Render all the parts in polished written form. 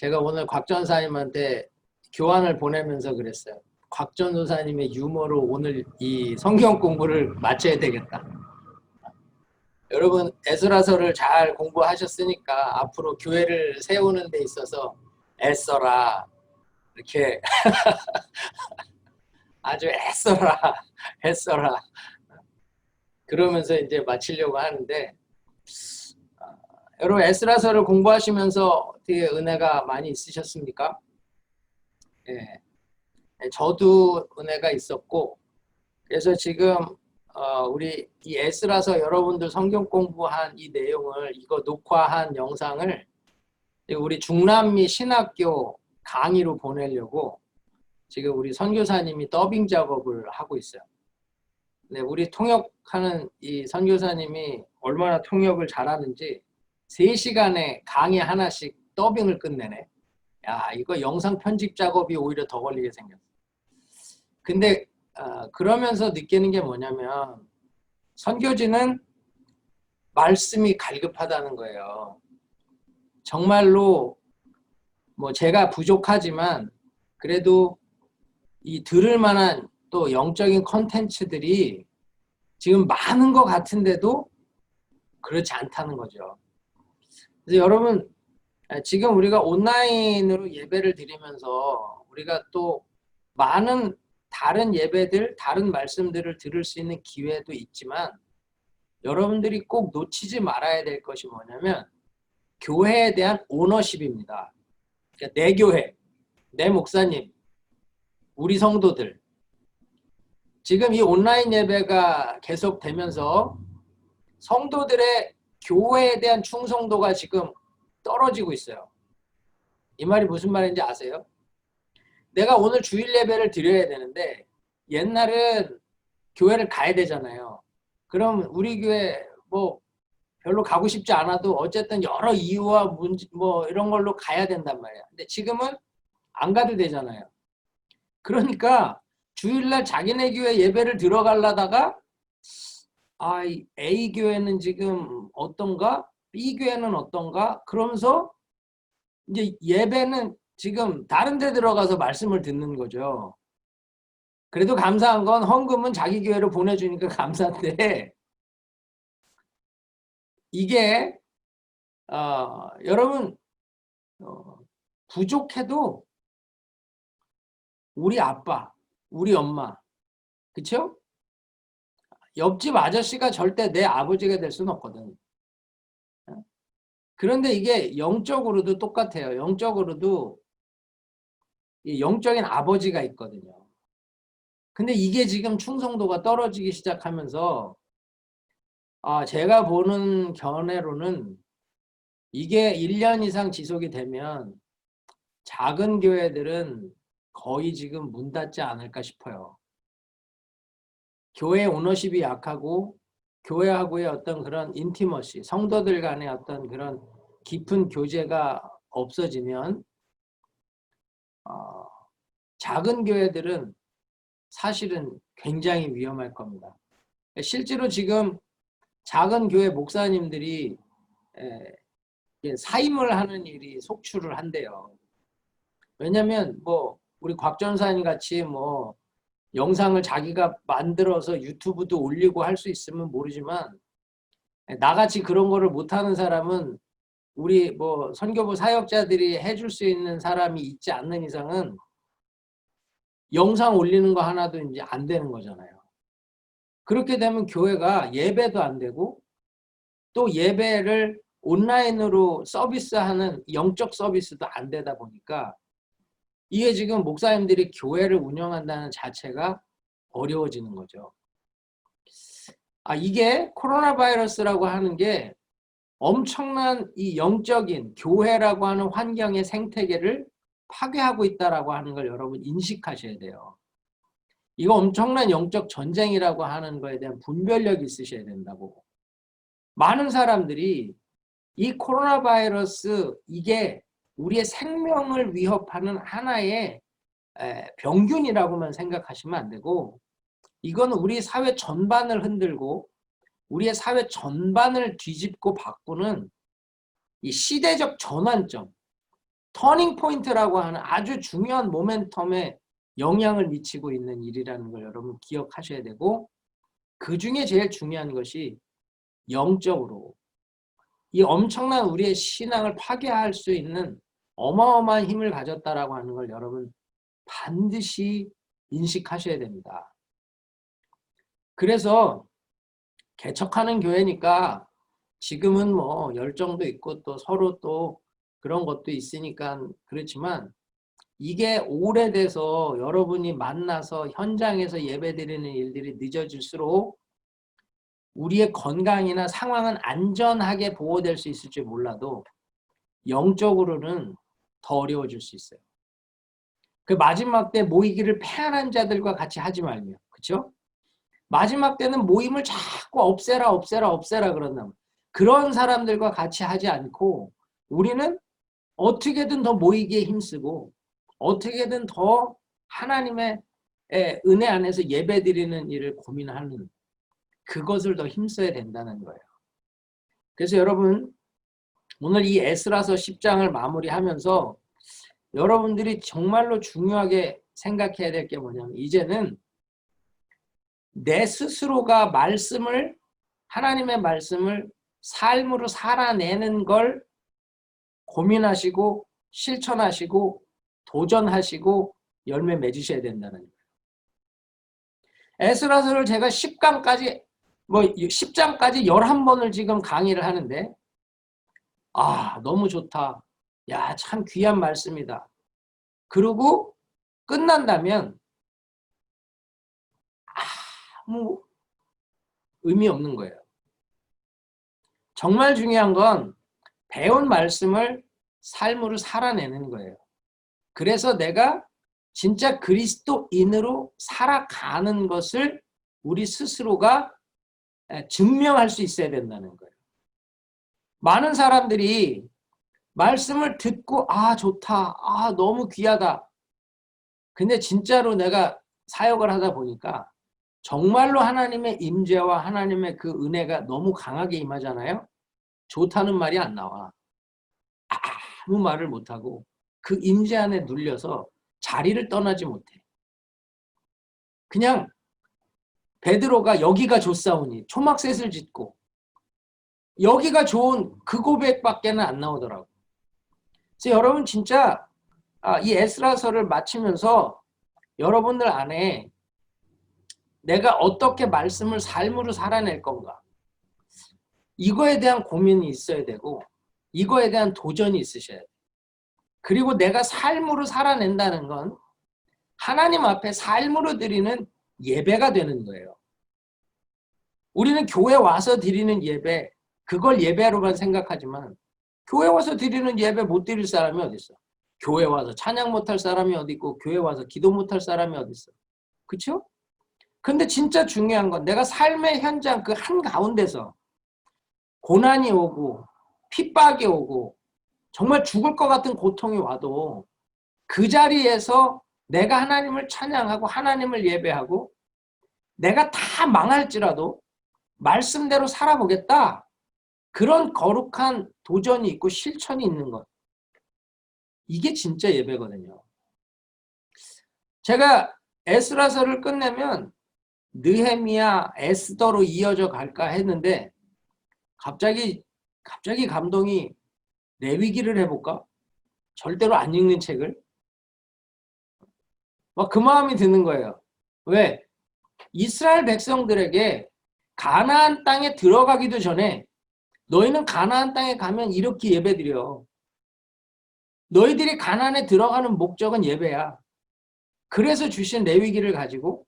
제가 오늘 곽 전사님한테 교환을 보내면서 그랬어요. 곽 전도사님의 유머로 오늘 이 성경 공부를 마쳐야 되겠다. 여러분 에스라서를 잘 공부하셨으니까 앞으로 교회를 세우는 데 있어서 애써라 이렇게 아주 애써라 그러면서 이제 마치려고 하는데, 여러분 에스라서를 공부하시면서 어떻게 은혜가 많이 있으셨습니까? 예, 저도 은혜가 있었고, 그래서 지금 우리 이 에스라서 여러분들 성경 공부한 이 내용을 이거 녹화한 영상을 우리 중남미 신학교 강의로 보내려고 지금 우리 선교사님이 더빙 작업을 하고 있어요. 네, 우리 통역하는 이 선교사님이 얼마나 통역을 잘하는지 3시간에 강의 하나씩 더빙을 끝내네. 야, 이거 영상 편집 작업이 오히려 더 걸리게 생겼어. 근데 그러면서 느끼는 게 뭐냐면 선교지는 말씀이 갈급하다는 거예요. 정말로 뭐 제가 부족하지만 그래도 이 들을 만한 또 영적인 컨텐츠들이 지금 많은 것 같은데도 그렇지 않다는 거죠. 그래서 여러분 지금 우리가 온라인으로 예배를 드리면서 우리가 또 많은 다른 예배들, 다른 말씀들을 들을 수 있는 기회도 있지만 여러분들이 꼭 놓치지 말아야 될 것이 뭐냐면 교회에 대한 오너십입니다. 그러니까 내 교회, 내 목사님, 우리 성도들. 지금 이 온라인 예배가 계속되면서 성도들의 교회에 대한 충성도가 지금 떨어지고 있어요. 이 말이 무슨 말인지 아세요? 내가 오늘 주일 예배를 드려야 되는데 옛날은 교회를 가야 되잖아요. 그럼 우리 교회 뭐 별로 가고 싶지 않아도 어쨌든 여러 이유와 문제 뭐 이런 걸로 가야 된단 말이야. 근데 지금은 안 가도 되잖아요. 그러니까 주일날 자기네 교회 예배를 들어가려다가 A 교회는 지금 어떤가? B 교회는 어떤가? 그러면서 이제 예배는 지금 다른 데 들어가서 말씀을 듣는 거죠. 그래도 감사한 건 헌금은 자기 교회로 보내주니까 감사한데 이게 여러분 부족해도 우리 아빠, 우리 엄마, 그쵸? 옆집 아저씨가 절대 내 아버지가 될 수는 없거든. 그런데 이게 영적으로도 똑같아요. 영적으로도 영적인 아버지가 있거든요. 근데 이게 지금 충성도가 떨어지기 시작하면서 제가 보는 견해로는 이게 1년 이상 지속이 되면 작은 교회들은 거의 지금 문 닫지 않을까 싶어요. 교회 오너십이 약하고 교회하고의 어떤 그런 인티머시, 성도들 간의 어떤 그런 깊은 교제가 없어지면 작은 교회들은 사실은 굉장히 위험할 겁니다. 실제로 지금 작은 교회 목사님들이 사임을 하는 일이 속출을 한대요. 왜냐면 뭐 우리 곽 전사님 같이 뭐 영상을 자기가 만들어서 유튜브도 올리고 할 수 있으면 모르지만 나같이 그런 거를 못하는 사람은 우리 뭐 선교부 사역자들이 해줄 수 있는 사람이 있지 않는 이상은 영상 올리는 거 하나도 이제 안 되는 거잖아요. 그렇게 되면 교회가 예배도 안 되고 또 예배를 온라인으로 서비스하는 영적 서비스도 안 되다 보니까 이게 지금 목사님들이 교회를 운영한다는 자체가 어려워지는 거죠. 이게 코로나 바이러스라고 하는 게 엄청난 이 영적인 교회라고 하는 환경의 생태계를 파괴하고 있다라고 하는 걸 여러분 인식하셔야 돼요. 이거 엄청난 영적 전쟁이라고 하는 거에 대한 분별력이 있으셔야 된다고. 많은 사람들이 이 코로나 바이러스 이게 우리의 생명을 위협하는 하나의 병균이라고만 생각하시면 안 되고 이건 우리 사회 전반을 흔들고 우리의 사회 전반을 뒤집고 바꾸는 이 시대적 전환점, 터닝 포인트라고 하는 아주 중요한 모멘텀에 영향을 미치고 있는 일이라는 걸 여러분 기억하셔야 되고, 그 중에 제일 중요한 것이 영적으로 이 엄청난 우리의 신앙을 파괴할 수 있는 어마어마한 힘을 가졌다라고 하는 걸 여러분 반드시 인식하셔야 됩니다. 그래서 개척하는 교회니까 지금은 뭐 열정도 있고 또 서로 또 그런 것도 있으니까 그렇지만, 이게 오래돼서 여러분이 만나서 현장에서 예배드리는 일들이 늦어질수록 우리의 건강이나 상황은 안전하게 보호될 수 있을지 몰라도 영적으로는 더 어려워질 수 있어요. 그 마지막 때 모이기를 패한한 자들과 같이 하지 말며, 그렇죠? 마지막 때는 모임을 자꾸 없애라 그런다. 그런 사람들과 같이 하지 않고 우리는 어떻게든 더 모이기에 힘쓰고 어떻게든 더 하나님의 은혜 안에서 예배드리는 일을 고민하는, 그것을 더 힘써야 된다는 거예요. 그래서 여러분 오늘 이 에스라서 10장을 마무리하면서 여러분들이 정말로 중요하게 생각해야 될 게 뭐냐면, 이제는 내 스스로가 하나님의 말씀을 삶으로 살아내는 걸 고민하시고 실천하시고 도전하시고 열매 맺으셔야 된다는 거예요. 에스라서를 제가 10장까지 11번을 지금 강의를 하는데, 너무 좋다. 야, 참 귀한 말씀이다. 그러고 끝난다면 아무 의미 없는 거예요. 정말 중요한 건 배운 말씀을 삶으로 살아내는 거예요. 그래서 내가 진짜 그리스도인으로 살아가는 것을 우리 스스로가 증명할 수 있어야 된다는 거예요. 많은 사람들이 말씀을 듣고 좋다, 너무 귀하다. 근데 진짜로 내가 사역을 하다 보니까 정말로 하나님의 임재와 하나님의 그 은혜가 너무 강하게 임하잖아요. 좋다는 말이 안 나와. 아무 말을 못하고 그 임재 안에 눌려서 자리를 떠나지 못해. 그냥 베드로가 여기가 좋사오니 초막셋을 짓고 여기가 좋은 그 고백밖에는 안 나오더라고. 그래서 여러분 진짜 이 에스라서를 마치면서 여러분들 안에 내가 어떻게 말씀을 삶으로 살아낼 건가, 이거에 대한 고민이 있어야 되고 이거에 대한 도전이 있으셔야 돼요. 그리고 내가 삶으로 살아낸다는 건 하나님 앞에 삶으로 드리는 예배가 되는 거예요. 우리는 교회 와서 드리는 예배, 그걸 예배로만 생각하지만 교회 와서 드리는 예배 못 드릴 사람이 어디 있어? 교회 와서 찬양 못할 사람이 어디 있고 교회 와서 기도 못할 사람이 어디 있어? 그렇죠? 근데 진짜 중요한 건 내가 삶의 현장 그 한가운데서 고난이 오고 핍박이 오고 정말 죽을 것 같은 고통이 와도 그 자리에서 내가 하나님을 찬양하고 하나님을 예배하고 내가 다 망할지라도 말씀대로 살아보겠다. 그런 거룩한 도전이 있고 실천이 있는 것. 이게 진짜 예배거든요. 제가 에스라서를 끝내면 느헤미야, 에스더로 이어져 갈까 했는데 갑자기 감동이 레위기를 해볼까? 절대로 안 읽는 책을? 막 그 마음이 드는 거예요. 왜? 이스라엘 백성들에게 가나안 땅에 들어가기도 전에 너희는 가나안 땅에 가면 이렇게 예배드려. 너희들이 가나안에 들어가는 목적은 예배야. 그래서 주신 레위기를 가지고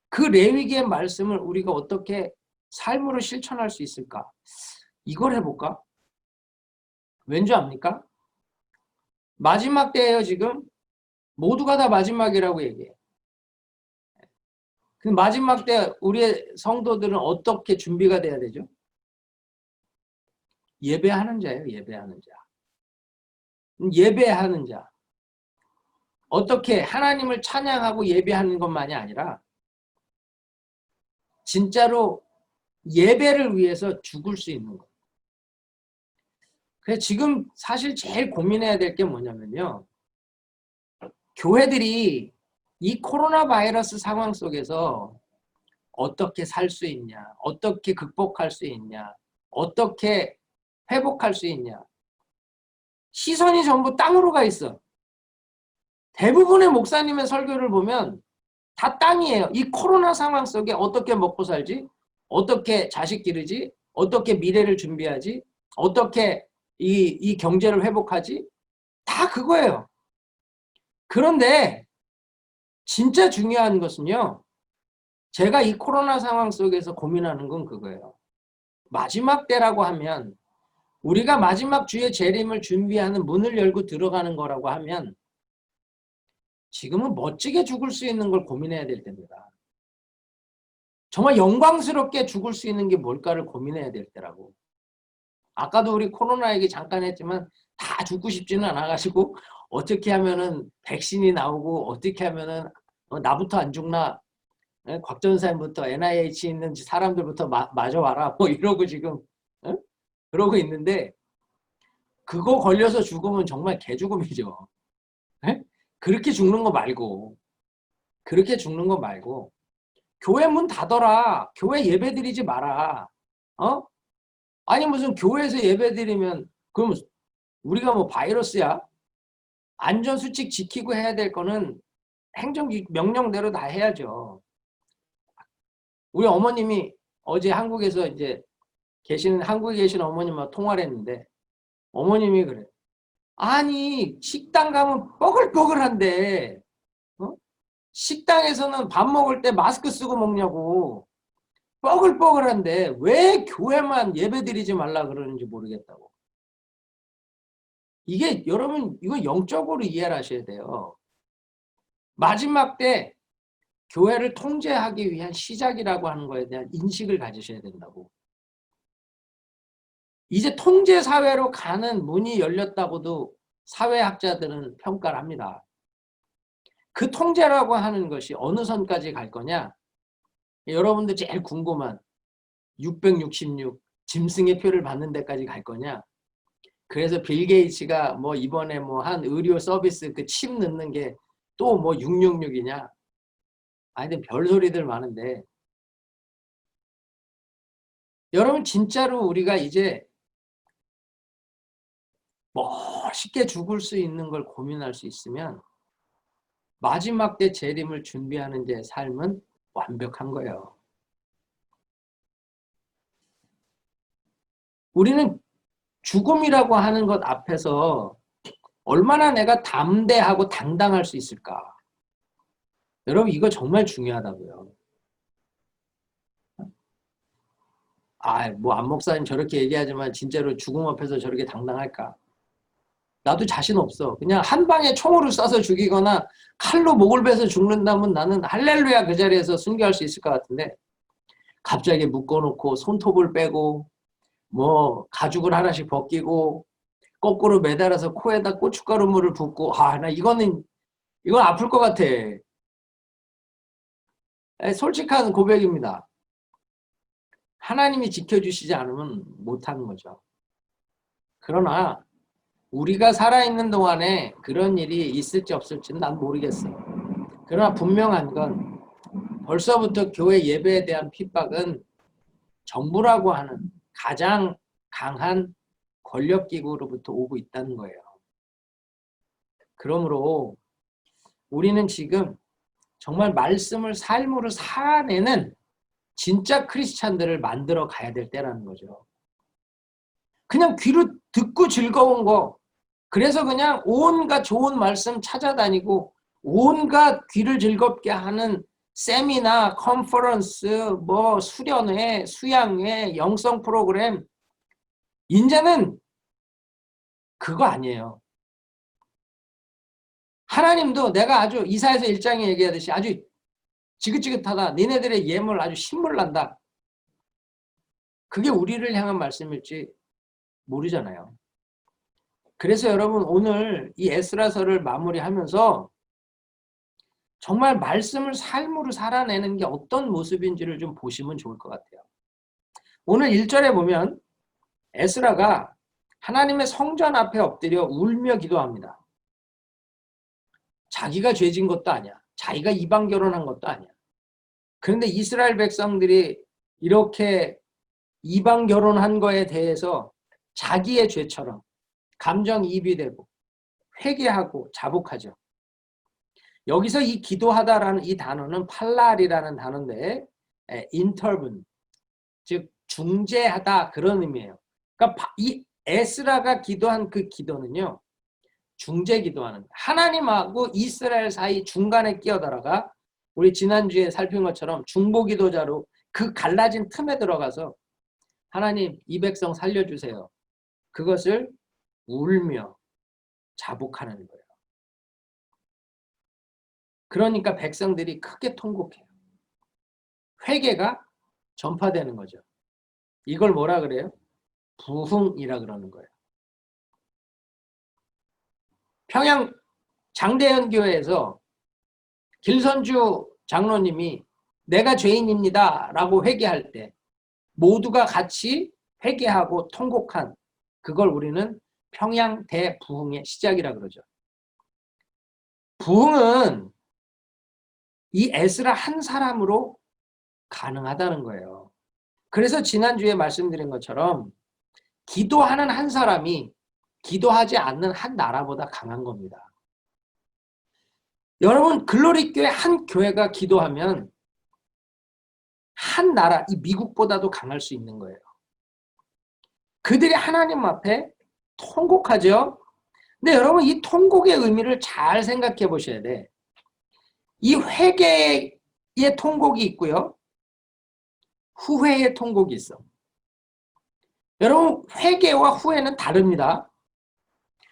그 레위기의 말씀을 우리가 어떻게 삶으로 실천할 수 있을까? 이걸 해볼까? 왠지 압니까? 마지막 때예요, 지금. 모두가 다 마지막이라고 얘기해요. 그 마지막 때 우리의 성도들은 어떻게 준비가 돼야 되죠? 예배하는 자예요, 예배하는 자. 예배하는 자. 어떻게 하나님을 찬양하고 예배하는 것만이 아니라 진짜로 예배를 위해서 죽을 수 있는 것. 그래서 지금 사실 제일 고민해야 될 게 뭐냐면요. 교회들이 이 코로나 바이러스 상황 속에서 어떻게 살 수 있냐, 어떻게 극복할 수 있냐, 어떻게 회복할 수 있냐. 시선이 전부 땅으로 가 있어. 대부분의 목사님의 설교를 보면 다 땅이에요. 이 코로나 상황 속에 어떻게 먹고 살지? 어떻게 자식 기르지? 어떻게 미래를 준비하지? 어떻게 이 경제를 회복하지? 다 그거예요. 그런데 진짜 중요한 것은요. 제가 이 코로나 상황 속에서 고민하는 건 그거예요. 마지막 때라고 하면 우리가 마지막 주의 재림을 준비하는 문을 열고 들어가는 거라고 하면 지금은 멋지게 죽을 수 있는 걸 고민해야 될 때입니다. 정말 영광스럽게 죽을 수 있는 게 뭘까를 고민해야 될 때라고. 아까도 우리 코로나 얘기 잠깐 했지만 다 죽고 싶지는 않아가지고 어떻게 하면은 백신이 나오고 어떻게 하면은 나부터 안 죽나, 곽 전사님부터 NIH 있는 사람들부터 마저 와라 뭐 이러고 지금 그러고 있는데 그거 걸려서 죽으면 정말 개죽음이죠. 그렇게 죽는 거 말고 교회 문 닫아라. 교회 예배 드리지 마라. 아니 무슨 교회에서 예배 드리면 그럼 우리가 뭐 바이러스야? 안전수칙 지키고 해야 될 거는 행정 명령대로 다 해야죠. 우리 어머님이 어제 한국에서 이제 한국에 계신 어머님하고 통화를 했는데 어머님이 그래. 아니 식당 가면 뻐글뻐글한데 식당에서는 밥 먹을 때 마스크 쓰고 먹냐고. 뻐글뻐글한데 왜 교회만 예배드리지 말라 그러는지 모르겠다고. 이게 여러분 이거 영적으로 이해를 하셔야 돼요. 마지막 때 교회를 통제하기 위한 시작이라고 하는 거에 대한 인식을 가지셔야 된다고. 이제 통제사회로 가는 문이 열렸다고도 사회학자들은 평가를 합니다. 그 통제라고 하는 것이 어느 선까지 갈 거냐? 여러분들 제일 궁금한 666 짐승의 표를 받는 데까지 갈 거냐? 그래서 빌 게이츠가 뭐 이번에 뭐 한 의료 서비스 그 칩 넣는 게 또 뭐 666이냐? 아니 별소리들 많은데 여러분 진짜로 우리가 이제 멋있게 죽을 수 있는 걸 고민할 수 있으면 마지막 때 재림을 준비하는 제 삶은 완벽한 거예요. 우리는 죽음이라고 하는 것 앞에서 얼마나 내가 담대하고 당당할 수 있을까? 여러분 이거 정말 중요하다고요. 뭐 안 목사님 저렇게 얘기하지만 진짜로 죽음 앞에서 저렇게 당당할까? 나도 자신 없어. 그냥 한 방에 총으로 쏴서 죽이거나 칼로 목을 베서 죽는다면 나는 할렐루야 그 자리에서 순교할 수 있을 것 같은데 갑자기 묶어놓고 손톱을 빼고 뭐 가죽을 하나씩 벗기고 거꾸로 매달아서 코에다 고춧가루물을 붓고 나 이건 아플 것 같아. 솔직한 고백입니다. 하나님이 지켜주시지 않으면 못하는 거죠. 그러나 우리가 살아있는 동안에 그런 일이 있을지 없을지는 난 모르겠어. 그러나 분명한 건 벌써부터 교회 예배에 대한 핍박은 정부라고 하는 가장 강한 권력기구로부터 오고 있다는 거예요. 그러므로 우리는 지금 정말 말씀을 삶으로 살아내는 진짜 크리스찬들을 만들어 가야 될 때라는 거죠. 그냥 귀로 듣고 즐거운 거, 그래서 그냥 온갖 좋은 말씀 찾아다니고 온갖 귀를 즐겁게 하는 세미나, 컨퍼런스, 뭐 수련회, 수양회, 영성 프로그램 이제는 그거 아니에요. 하나님도 내가 아주 이사야서 1장에 얘기하듯이 아주 지긋지긋하다. 니네들의 예물 아주 신물난다. 그게 우리를 향한 말씀일지 모르잖아요. 그래서 여러분 오늘 이 에스라서를 마무리하면서 정말 말씀을 삶으로 살아내는 게 어떤 모습인지를 좀 보시면 좋을 것 같아요. 오늘 1절에 보면 에스라가 하나님의 성전 앞에 엎드려 울며 기도합니다. 자기가 죄진 것도 아니야. 자기가 이방 결혼한 것도 아니야. 그런데 이스라엘 백성들이 이렇게 이방 결혼한 거에 대해서 자기의 죄처럼 감정이입이 되고 회개하고 자복하죠. 여기서 이 기도하다라는 이 단어는 팔랄이라는 단어인데 인터분, 즉 중재하다 그런 의미예요. 그러니까 이 에스라가 기도한 그 기도는요. 중재 기도하는 하나님하고 이스라엘 사이 중간에 끼어들어가 우리 지난주에 살핀 것처럼 중보 기도자로 그 갈라진 틈에 들어가서 하나님 이 백성 살려주세요. 그것을 울며 자복하는 거예요. 그러니까 백성들이 크게 통곡해요. 회개가 전파되는 거죠. 이걸 뭐라 그래요? 부흥이라 그러는 거예요. 평양 장대현 교회에서 길선주 장로님이 내가 죄인입니다 라고 회개할 때 모두가 같이 회개하고 통곡한 그걸 우리는 평양 대부흥의 시작이라 그러죠. 부흥은 이 에스라 한 사람으로 가능하다는 거예요. 그래서 지난주에 말씀드린 것처럼 기도하는 한 사람이 기도하지 않는 한 나라보다 강한 겁니다. 여러분 글로리교회 한 교회가 기도하면 한 나라, 이 미국보다도 강할 수 있는 거예요. 그들이 하나님 앞에 통곡하죠. 근데 여러분 이 통곡의 의미를 잘 생각해 보셔야 돼. 이 회개의 통곡이 있고요. 후회의 통곡이 있어. 여러분 회개와 후회는 다릅니다.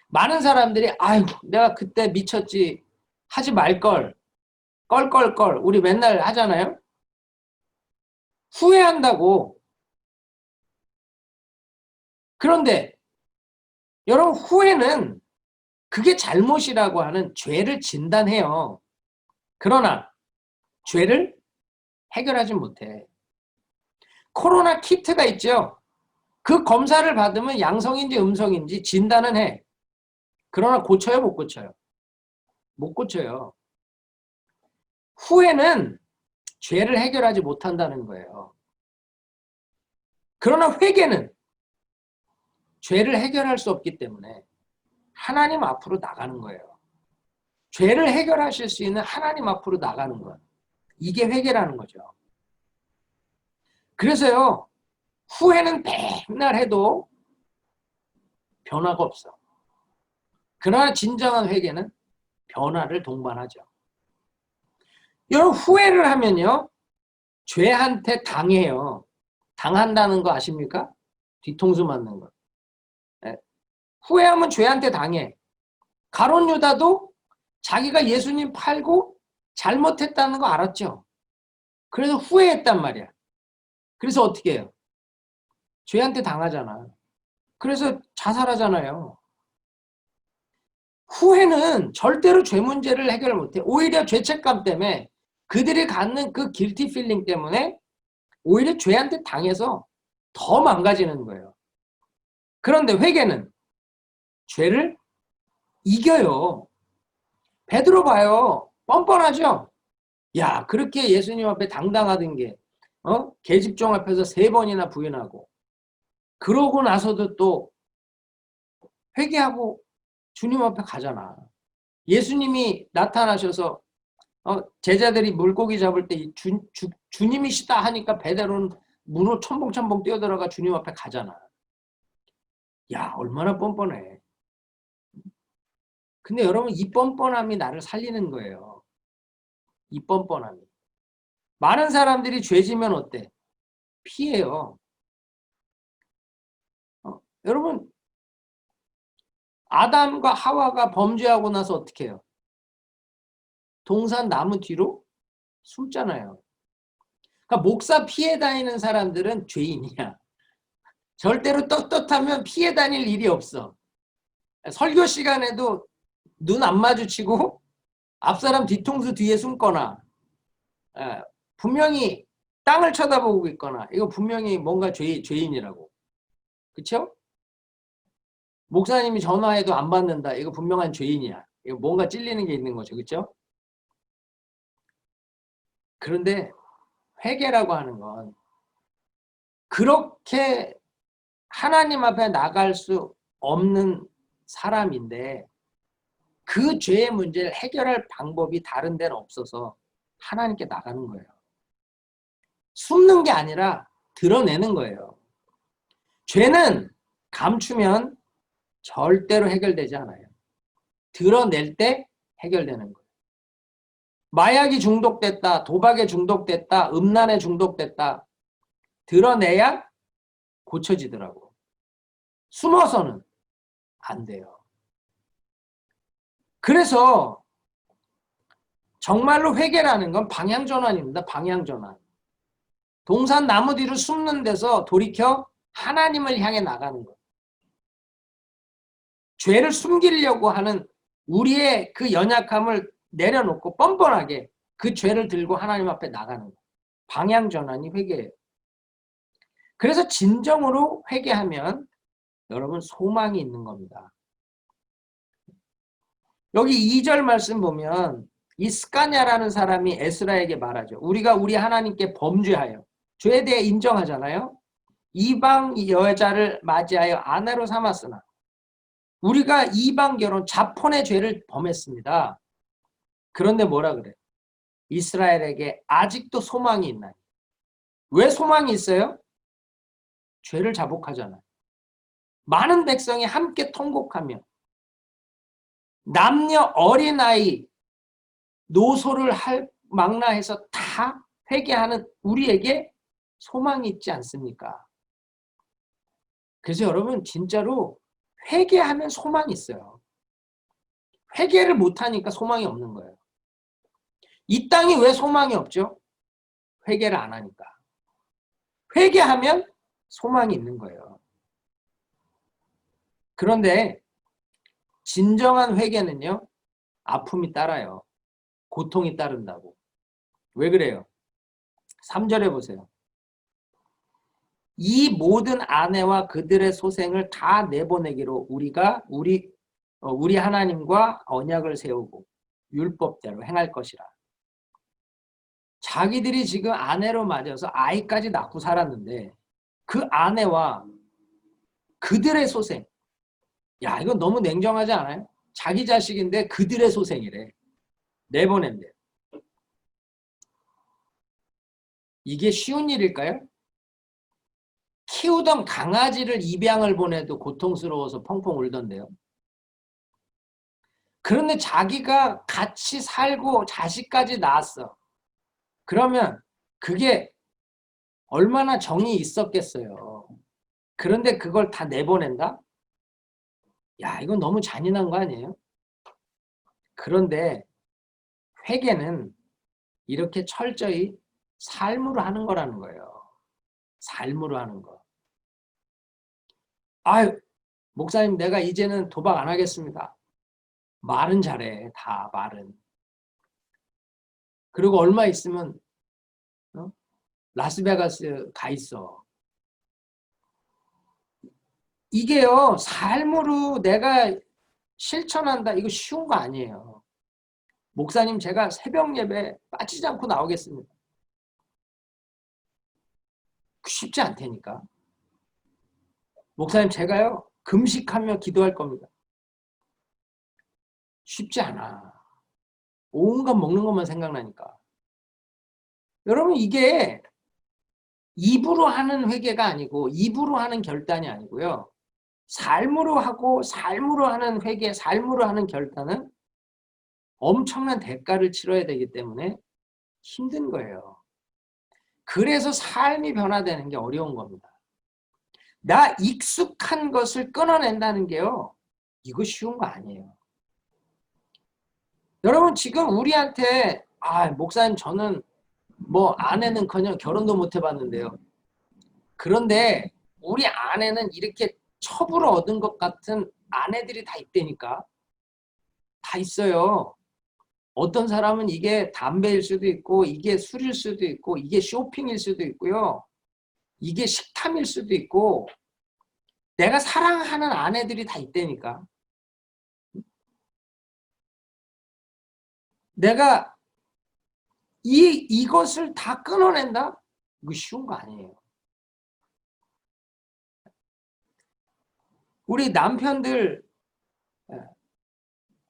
많은 사람들이 아유 내가 그때 미쳤지 하지 말걸 껄껄껄 우리 맨날 하잖아요. 후회한다고. 그런데 여러분 후회는 그게 잘못이라고 하는 죄를 진단해요. 그러나 죄를 해결하지 못해. 코로나 키트가 있죠. 그 검사를 받으면 양성인지 음성인지 진단은 해. 그러나 고쳐요, 못 고쳐요? 못 고쳐요. 후회는 죄를 해결하지 못한다는 거예요. 그러나 회개는 죄를 해결할 수 없기 때문에 하나님 앞으로 나가는 거예요. 죄를 해결하실 수 있는 하나님 앞으로 나가는 것. 이게 회개라는 거죠. 그래서요. 후회는 맨날 해도 변화가 없어. 그러나 진정한 회개는 변화를 동반하죠. 여러분 후회를 하면요. 죄한테 당해요. 당한다는 거 아십니까? 뒤통수 맞는 거. 네. 후회하면 죄한테 당해. 가룟 유다도 자기가 예수님 팔고 잘못했다는 거 알았죠. 그래서 후회했단 말이야. 그래서 어떻게 해요? 죄한테 당하잖아. 그래서 자살하잖아요. 후회는 절대로 죄 문제를 해결 못해. 오히려 죄책감 때문에 그들이 갖는 그 길티 필링 때문에 오히려 죄한테 당해서 더 망가지는 거예요. 그런데 회개는 죄를 이겨요. 베드로 봐요. 뻔뻔하죠? 야, 그렇게 예수님 앞에 당당하던 게, 계집종 앞에서 3번이나 부인하고, 그러고 나서도 또 회개하고 주님 앞에 가잖아. 예수님이 나타나셔서, 제자들이 물고기 잡을 때 주님이시다 하니까 베드로는 문으로 첨벙첨벙 뛰어들어가 주님 앞에 가잖아. 야, 얼마나 뻔뻔해. 근데 여러분, 이 뻔뻔함이 나를 살리는 거예요. 이 뻔뻔함이. 많은 사람들이 죄지면 어때? 피해요. 여러분, 아담과 하와가 범죄하고 나서 어떻게 해요? 동산 나무 뒤로 숨잖아요. 그러니까 목사 피해 다니는 사람들은 죄인이야. 절대로 떳떳하면 피해 다닐 일이 없어. 설교 시간에도 눈 안 마주치고 앞사람 뒤통수 뒤에 숨거나 분명히 땅을 쳐다보고 있거나 이거 분명히 뭔가 죄인이라고. 그렇죠? 목사님이 전화해도 안 받는다. 이거 분명한 죄인이야. 이거 뭔가 찔리는 게 있는 거죠. 그렇죠? 그런데 회개라고 하는 건 그렇게 하나님 앞에 나갈 수 없는 사람인데 그 죄의 문제를 해결할 방법이 다른 데는 없어서 하나님께 나가는 거예요. 숨는 게 아니라 드러내는 거예요. 죄는 감추면 절대로 해결되지 않아요. 드러낼 때 해결되는 거예요. 마약이 중독됐다, 도박에 중독됐다, 음란에 중독됐다. 드러내야 고쳐지더라고. 숨어서는 안 돼요. 그래서 정말로 회개라는 건 방향전환입니다. 방향전환. 동산 나무 뒤로 숨는 데서 돌이켜 하나님을 향해 나가는 것. 죄를 숨기려고 하는 우리의 그 연약함을 내려놓고 뻔뻔하게 그 죄를 들고 하나님 앞에 나가는 것. 방향전환이 회개예요. 그래서 진정으로 회개하면 여러분 소망이 있는 겁니다. 여기 2절 말씀 보면 이 스가냐라는 사람이 에스라에게 말하죠. 우리가 우리 하나님께 범죄하여 죄에 대해 인정하잖아요. 이방 여자를 맞이하여 아내로 삼았으나 우리가 이방 결혼 자폰의 죄를 범했습니다. 그런데 뭐라 그래? 이스라엘에게 아직도 소망이 있나요? 왜 소망이 있어요? 죄를 자복하잖아요. 많은 백성이 함께 통곡하며 남녀 어린아이 노소를 망라해서 다 회개하는 우리에게 소망이 있지 않습니까? 그래서 여러분 진짜로 회개하면 소망이 있어요. 회개를 못하니까 소망이 없는 거예요. 이 땅이 왜 소망이 없죠? 회개를 안 하니까. 회개하면 소망이 있는 거예요. 그런데 진정한 회개는요, 아픔이 따라요. 고통이 따른다고. 왜 그래요? 3절에 보세요. 이 모든 아내와 그들의 소생을 다 내보내기로 우리가 우리 하나님과 언약을 세우고 율법대로 행할 것이라. 자기들이 지금 아내로 맞아서 아이까지 낳고 살았는데 그 아내와 그들의 소생. 야, 이건 너무 냉정하지 않아요? 자기 자식인데 그들의 소생이래. 내보낸대. 이게 쉬운 일일까요? 키우던 강아지를 입양을 보내도 고통스러워서 펑펑 울던데요. 그런데 자기가 같이 살고 자식까지 낳았어. 그러면 그게 얼마나 정이 있었겠어요. 그런데 그걸 다 내보낸다? 야, 이건 너무 잔인한 거 아니에요? 그런데 회개는 이렇게 철저히 삶으로 하는 거라는 거예요. 삶으로 하는 거. 아유, 목사님 내가 이제는 도박 안 하겠습니다. 말은 잘해. 다 말은. 그리고 얼마 있으면 라스베가스 가 있어. 이게요, 삶으로 내가 실천한다. 이거 쉬운 거 아니에요. 목사님 제가 새벽 예배 빠지지 않고 나오겠습니다. 쉽지 않다니까. 목사님 제가요 금식하며 기도할 겁니다. 쉽지 않아. 온갖 먹는 것만 생각나니까. 여러분 이게 입으로 하는 회개가 아니고 입으로 하는 결단이 아니고요. 삶으로 하고 삶으로 하는 회개, 삶으로 하는 결단은 엄청난 대가를 치러야 되기 때문에 힘든 거예요. 그래서 삶이 변화되는 게 어려운 겁니다. 나 익숙한 것을 끊어낸다는 게요. 이거 쉬운 거 아니에요. 여러분 지금 우리한테 목사님 저는 뭐 아내는커녕 결혼도 못 해봤는데요. 그런데 우리 아내는 이렇게 첩으로 얻은 것 같은 아내들이 다 있다니까. 다 있어요. 어떤 사람은 이게 담배일 수도 있고 이게 술일 수도 있고 이게 쇼핑일 수도 있고요. 이게 식탐일 수도 있고 내가 사랑하는 아내들이 다 있다니까. 내가 이것을 다 끊어낸다? 이거 쉬운 거 아니에요. 우리 남편들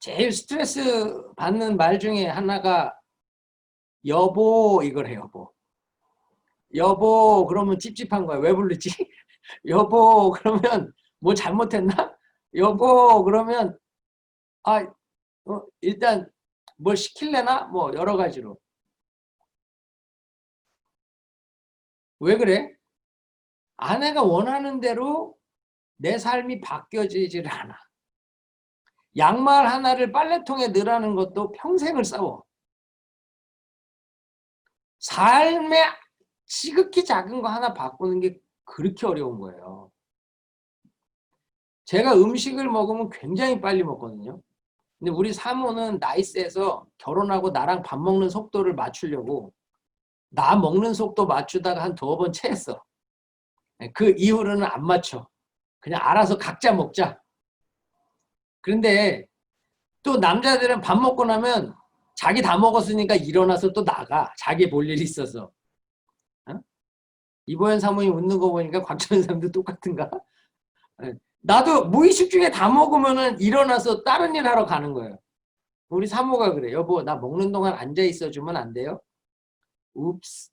제일 스트레스 받는 말 중에 하나가 여보 이걸 해. 여보. 여보 그러면 찝찝한 거야. 왜 부르지? 여보 그러면 뭐 잘못했나? 여보 그러면 일단 뭘 시킬래나? 뭐 여러 가지로. 왜 그래? 아내가 원하는 대로 내 삶이 바뀌어지질 않아. 양말 하나를 빨래통에 넣으라는 것도 평생을 싸워. 삶의 지극히 작은 거 하나 바꾸는 게 그렇게 어려운 거예요. 제가 음식을 먹으면 굉장히 빨리 먹거든요. 근데 우리 사모는 나이스에서 결혼하고 나랑 밥 먹는 속도를 맞추려고 나 먹는 속도 맞추다가 한 2번 체했어. 그 이후로는 안 맞춰. 그냥 알아서 각자 먹자. 그런데 또 남자들은 밥 먹고 나면 자기 다 먹었으니까 일어나서 또 나가. 자기 볼 일이 있어서. 어? 이보현 사모님 웃는 거 보니까 곽철현 사람도 똑같은가? 나도 무의식 중에 다 먹으면은 일어나서 다른 일 하러 가는 거예요. 우리 사모가 그래. 여보, 나 먹는 동안 앉아 있어 주면 안 돼요? 읍스.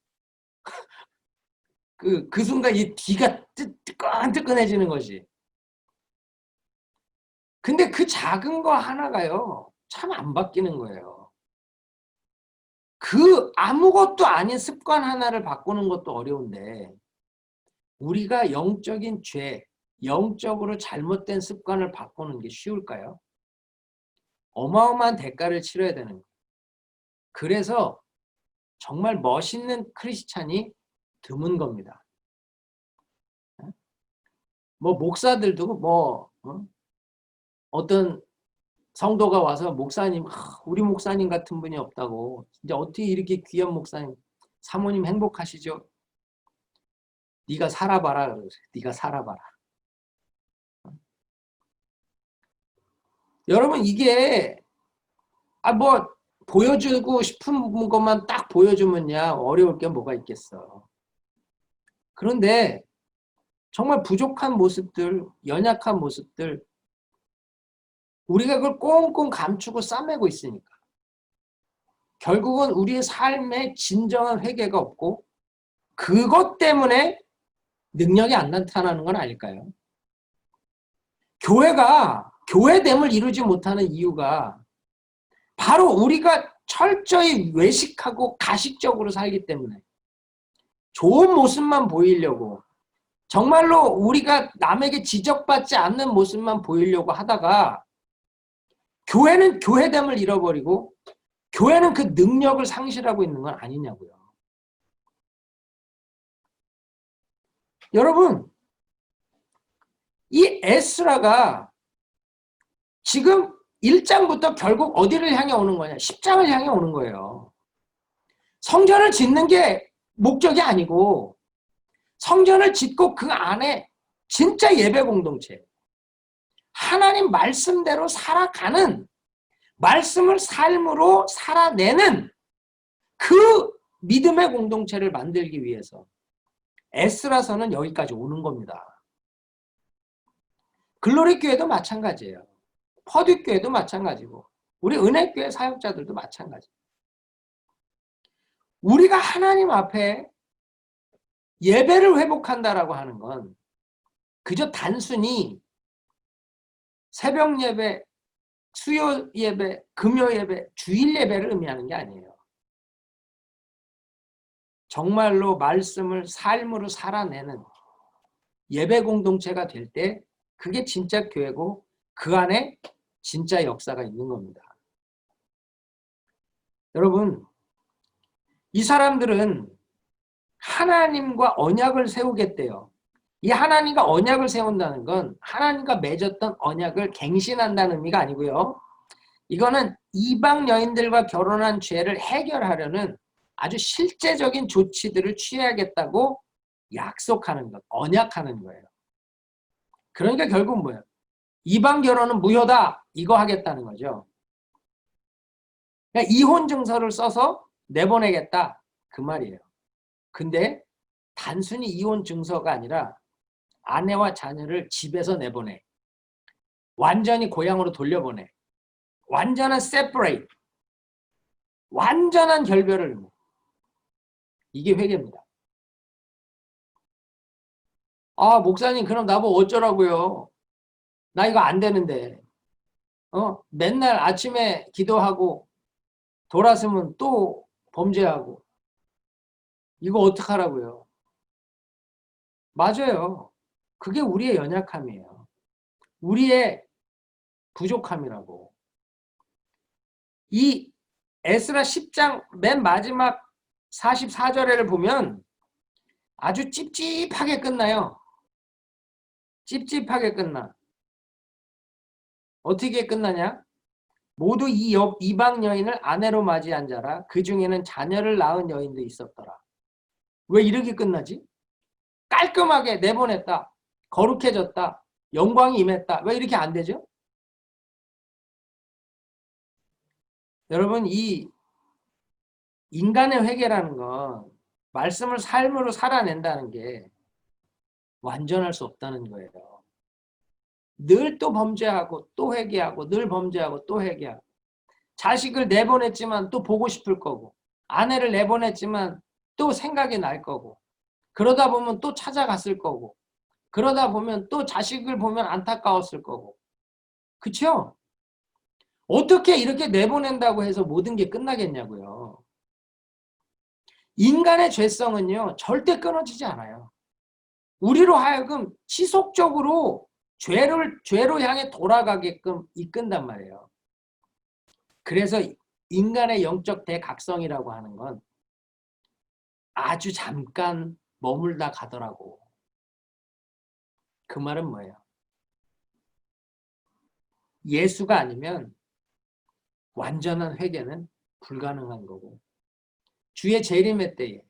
그 순간 이 뒤가 뜨끈뜨끈해지는 것이. 근데 그 작은 거 하나가요. 참 안 바뀌는 거예요. 그 아무것도 아닌 습관 하나를 바꾸는 것도 어려운데 우리가 영적인 죄, 영적으로 잘못된 습관을 바꾸는 게 쉬울까요? 어마어마한 대가를 치러야 되는 거예요. 그래서 정말 멋있는 크리스찬이 드문 겁니다. 뭐 목사들도 어떤 성도가 와서 목사님, 우리 목사님 같은 분이 없다고. 진짜 어떻게 이렇게 귀한 목사님, 사모님 행복하시죠? 네가 살아봐라. 네가 살아봐라. 여러분 이게 보여주고 싶은 것만 딱 보여주면야 어려울 게 뭐가 있겠어. 그런데 정말 부족한 모습들, 연약한 모습들 우리가 그걸 꽁꽁 감추고 싸매고 있으니까 결국은 우리의 삶에 진정한 회개가 없고 그것 때문에 능력이 안 나타나는 건 아닐까요? 교회가 교회됨을 이루지 못하는 이유가 바로 우리가 철저히 외식하고 가식적으로 살기 때문에 좋은 모습만 보이려고 정말로 우리가 남에게 지적받지 않는 모습만 보이려고 하다가 교회는 교회됨을 잃어버리고 교회는 그 능력을 상실하고 있는 건 아니냐고요. 여러분 이 에스라가 지금 1장부터 결국 어디를 향해 오는 거냐? 10장을 향해 오는 거예요. 성전을 짓는 게 목적이 아니고 성전을 짓고 그 안에 진짜 예배 공동체 하나님 말씀대로 살아가는 말씀을 삶으로 살아내는 그 믿음의 공동체를 만들기 위해서 에스라서는 여기까지 오는 겁니다. 글로리 교회도 마찬가지예요. 퍼듀 교회도 마찬가지고 우리 은혜교회 사역자들도 마찬가지. 우리가 하나님 앞에 예배를 회복한다라고 하는 건 그저 단순히 새벽 예배, 수요 예배, 금요 예배, 주일 예배를 의미하는 게 아니에요. 정말로 말씀을 삶으로 살아내는 예배 공동체가 될 때 그게 진짜 교회고 그 안에 진짜 역사가 있는 겁니다. 여러분, 이 사람들은 하나님과 언약을 세우겠대요. 이 하나님과 언약을 세운다는 건 하나님과 맺었던 언약을 갱신한다는 의미가 아니고요. 이거는 이방 여인들과 결혼한 죄를 해결하려는 아주 실제적인 조치들을 취해야겠다고 약속하는 것, 언약하는 거예요. 그러니까 결국 뭐예요? 이방 결혼은 무효다. 이거 하겠다는 거죠. 그러니까 이혼 증서를 써서 내보내겠다. 그 말이에요. 근데 단순히 이혼 증서가 아니라 아내와 자녀를 집에서 내보내. 완전히 고향으로 돌려보내. 완전한 separate. 완전한 결별을. 이게 회개입니다. 아, 목사님, 그럼 나보고 어쩌라고요? 나 이거 안 되는데. 맨날 아침에 기도하고 돌아서면 또 범죄하고. 이거 어떡하라고요? 맞아요. 그게 우리의 연약함이에요. 우리의 부족함이라고. 이 에스라 10장 맨 마지막 44절에를 보면 아주 찝찝하게 끝나요. 찝찝하게 끝나. 어떻게 끝나냐? 모두 이 이방 여인을 아내로 맞이한 자라 그 중에는 자녀를 낳은 여인도 있었더라. 왜 이렇게 끝나지? 깔끔하게 내보냈다. 거룩해졌다. 영광이 임했다. 왜 이렇게 안 되죠? 여러분, 이 인간의 회개라는 건 말씀을 삶으로 살아낸다는 게 완전할 수 없다는 거예요. 늘 또 범죄하고 또 회개하고 늘 범죄하고 또 회개하고 자식을 내보냈지만 또 보고 싶을 거고 아내를 내보냈지만 또 생각이 날 거고 그러다 보면 또 찾아갔을 거고 그러다 보면 또 자식을 보면 안타까웠을 거고 그렇죠? 어떻게 이렇게 내보낸다고 해서 모든 게 끝나겠냐고요. 인간의 죄성은요 절대 끊어지지 않아요. 우리로 하여금 지속적으로 죄로 향해 돌아가게끔 이끈단 말이에요. 그래서 인간의 영적 대각성이라고 하는 건 아주 잠깐 머물다 가더라고. 그 말은 뭐예요? 예수가 아니면 완전한 회개는 불가능한 거고 주의 재림의 때에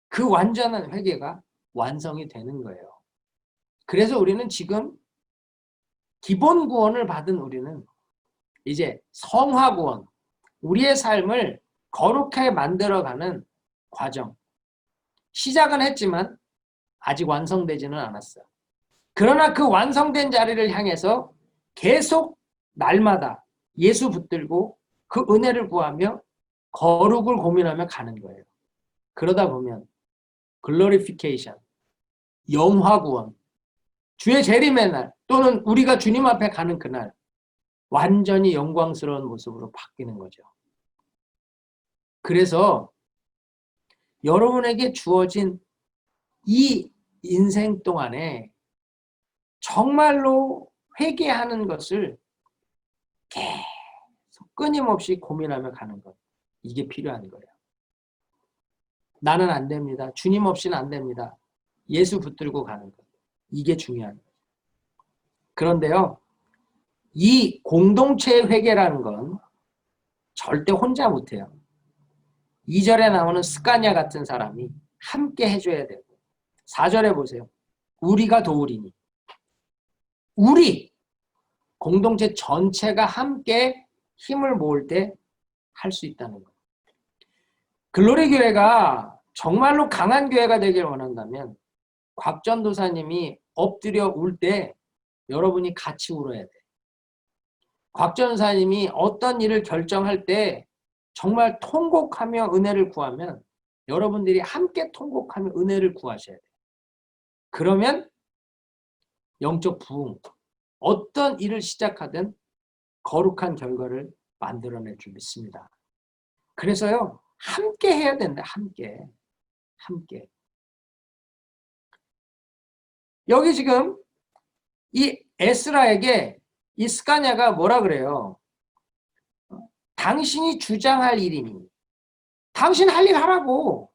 그 완전한 회개가 완성이 되는 거예요. 그래서 우리는 지금 기본 구원을 받은 우리는 이제 성화 구원, 우리의 삶을 거룩하게 만들어가는 과정. 시작은 했지만 아직 완성되지는 않았어요. 그러나 그 완성된 자리를 향해서 계속 날마다 예수 붙들고 그 은혜를 구하며 거룩을 고민하며 가는 거예요. 그러다 보면 글로리피케이션, 영화 구원, 주의 재림의 날 또는 우리가 주님 앞에 가는 그날 완전히 영광스러운 모습으로 바뀌는 거죠. 그래서 여러분에게 주어진 이 인생 동안에 정말로 회개하는 것을 계속 끊임없이 고민하며 가는 것. 이게 필요한 거예요. 나는 안 됩니다. 주님 없이는 안 됩니다. 예수 붙들고 가는 것. 이게 중요한 거예요. 그런데요. 이 공동체의 회개라는 건 절대 혼자 못해요. 2절에 나오는 스가랴 같은 사람이 함께 해줘야 되고 4절에 보세요. 우리가 도우리니. 우리 공동체 전체가 함께 힘을 모을 때 할 수 있다는 거예요. 글로리 교회가 정말로 강한 교회가 되길 원한다면 곽전도사님이 엎드려 울 때 여러분이 같이 울어야 돼. 곽전도사님이 어떤 일을 결정할 때 정말 통곡하며 은혜를 구하면 여러분들이 함께 통곡하며 은혜를 구하셔야 돼요. 그러면 영적 부흥, 어떤 일을 시작하든 거룩한 결과를 만들어낼 줄 믿습니다. 그래서요, 함께 해야 된다. 함께. 여기 지금 이 에스라에게 이 스가랴가 뭐라 그래요? 당신이 주장할 일이니 당신 할 일 하라고.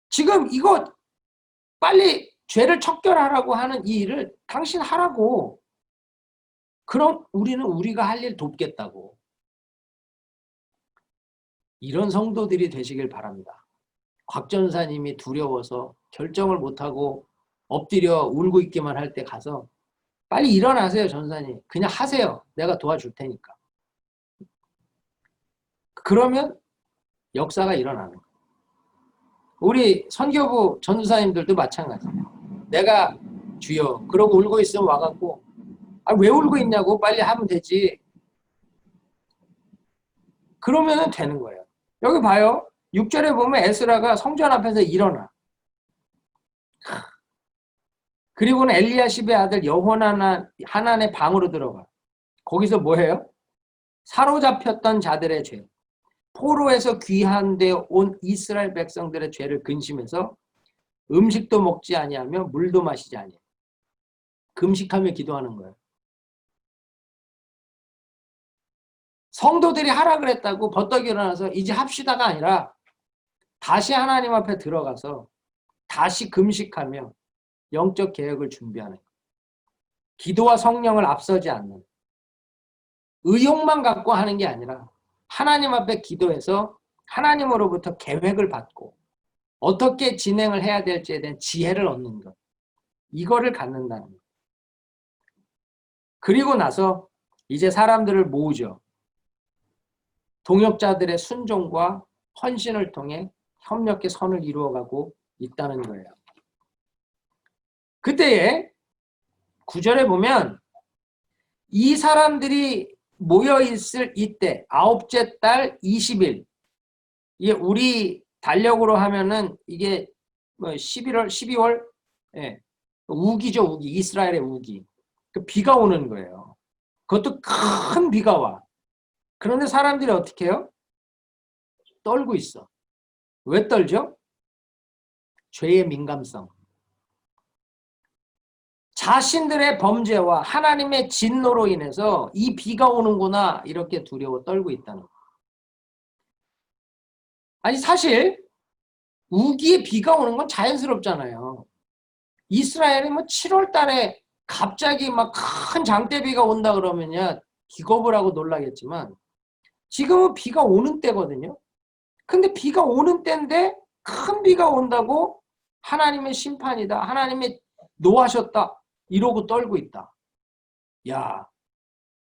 지금 이거 빨리 죄를 척결하라고 하는 이 일을 당신 하라고. 그럼 우리는 우리가 할 일 돕겠다고. 이런 성도들이 되시길 바랍니다. 곽 전사님이 두려워서 결정을 못하고 엎드려 울고 있기만 할 때 가서 빨리 일어나세요, 전사님. 그냥 하세요. 내가 도와줄 테니까. 그러면 역사가 일어나는 거예요. 우리 선교부 전도사님들도 마찬가지예요. 내가 주여 그러고 울고 있으면 와갖고 왜 울고 있냐고 빨리 하면 되지. 그러면 되는 거예요. 여기 봐요. 6절에 보면 에스라가 성전 앞에서 일어나. 그리고는 엘리야십의 아들 여호하난의 방으로 들어가. 거기서 뭐 해요? 사로잡혔던 자들의 죄, 포로에서 귀한 데 온 이스라엘 백성들의 죄를 근심해서 음식도 먹지 아니하며 물도 마시지 아니하며 금식하며 기도하는 거예요. 성도들이 하라 그랬다고 버떡 일어나서 이제 합시다가 아니라 다시 하나님 앞에 들어가서 다시 금식하며 영적 계획을 준비하는 거예요. 기도와 성령을 앞서지 않는, 의욕만 갖고 하는 게 아니라 하나님 앞에 기도해서 하나님으로부터 계획을 받고 어떻게 진행을 해야 될지에 대한 지혜를 얻는 것, 이거를 갖는다는 거예요. 그리고 나서 이제 사람들을 모으죠. 동역자들의 순종과 헌신을 통해 협력의 선을 이루어가고 있다는 거예요. 그때에 9절에 보면 이 사람들이 모여있을 이때 9째 달 20일, 이게 우리 달력으로 하면은 이게 11월, 12월, 예, 우기죠, 우기. 이스라엘의 우기. 그 비가 오는 거예요. 그것도 큰 비가 와. 그런데 사람들이 어떻게 해요? 떨고 있어. 왜 떨죠? 죄의 민감성. 자신들의 범죄와 하나님의 진노로 인해서 이 비가 오는구나 이렇게 두려워 떨고 있다는 거예요. 아니 사실 우기에 비가 오는 건 자연스럽잖아요. 이스라엘이 7월 달에 갑자기 막 큰 장대비가 온다 그러면야 기겁을 하고 놀라겠지만 지금은 비가 오는 때거든요. 근데 비가 오는 때인데 큰 비가 온다고 하나님의 심판이다. 하나님의 노하셨다. 이러고 떨고 있다. 야,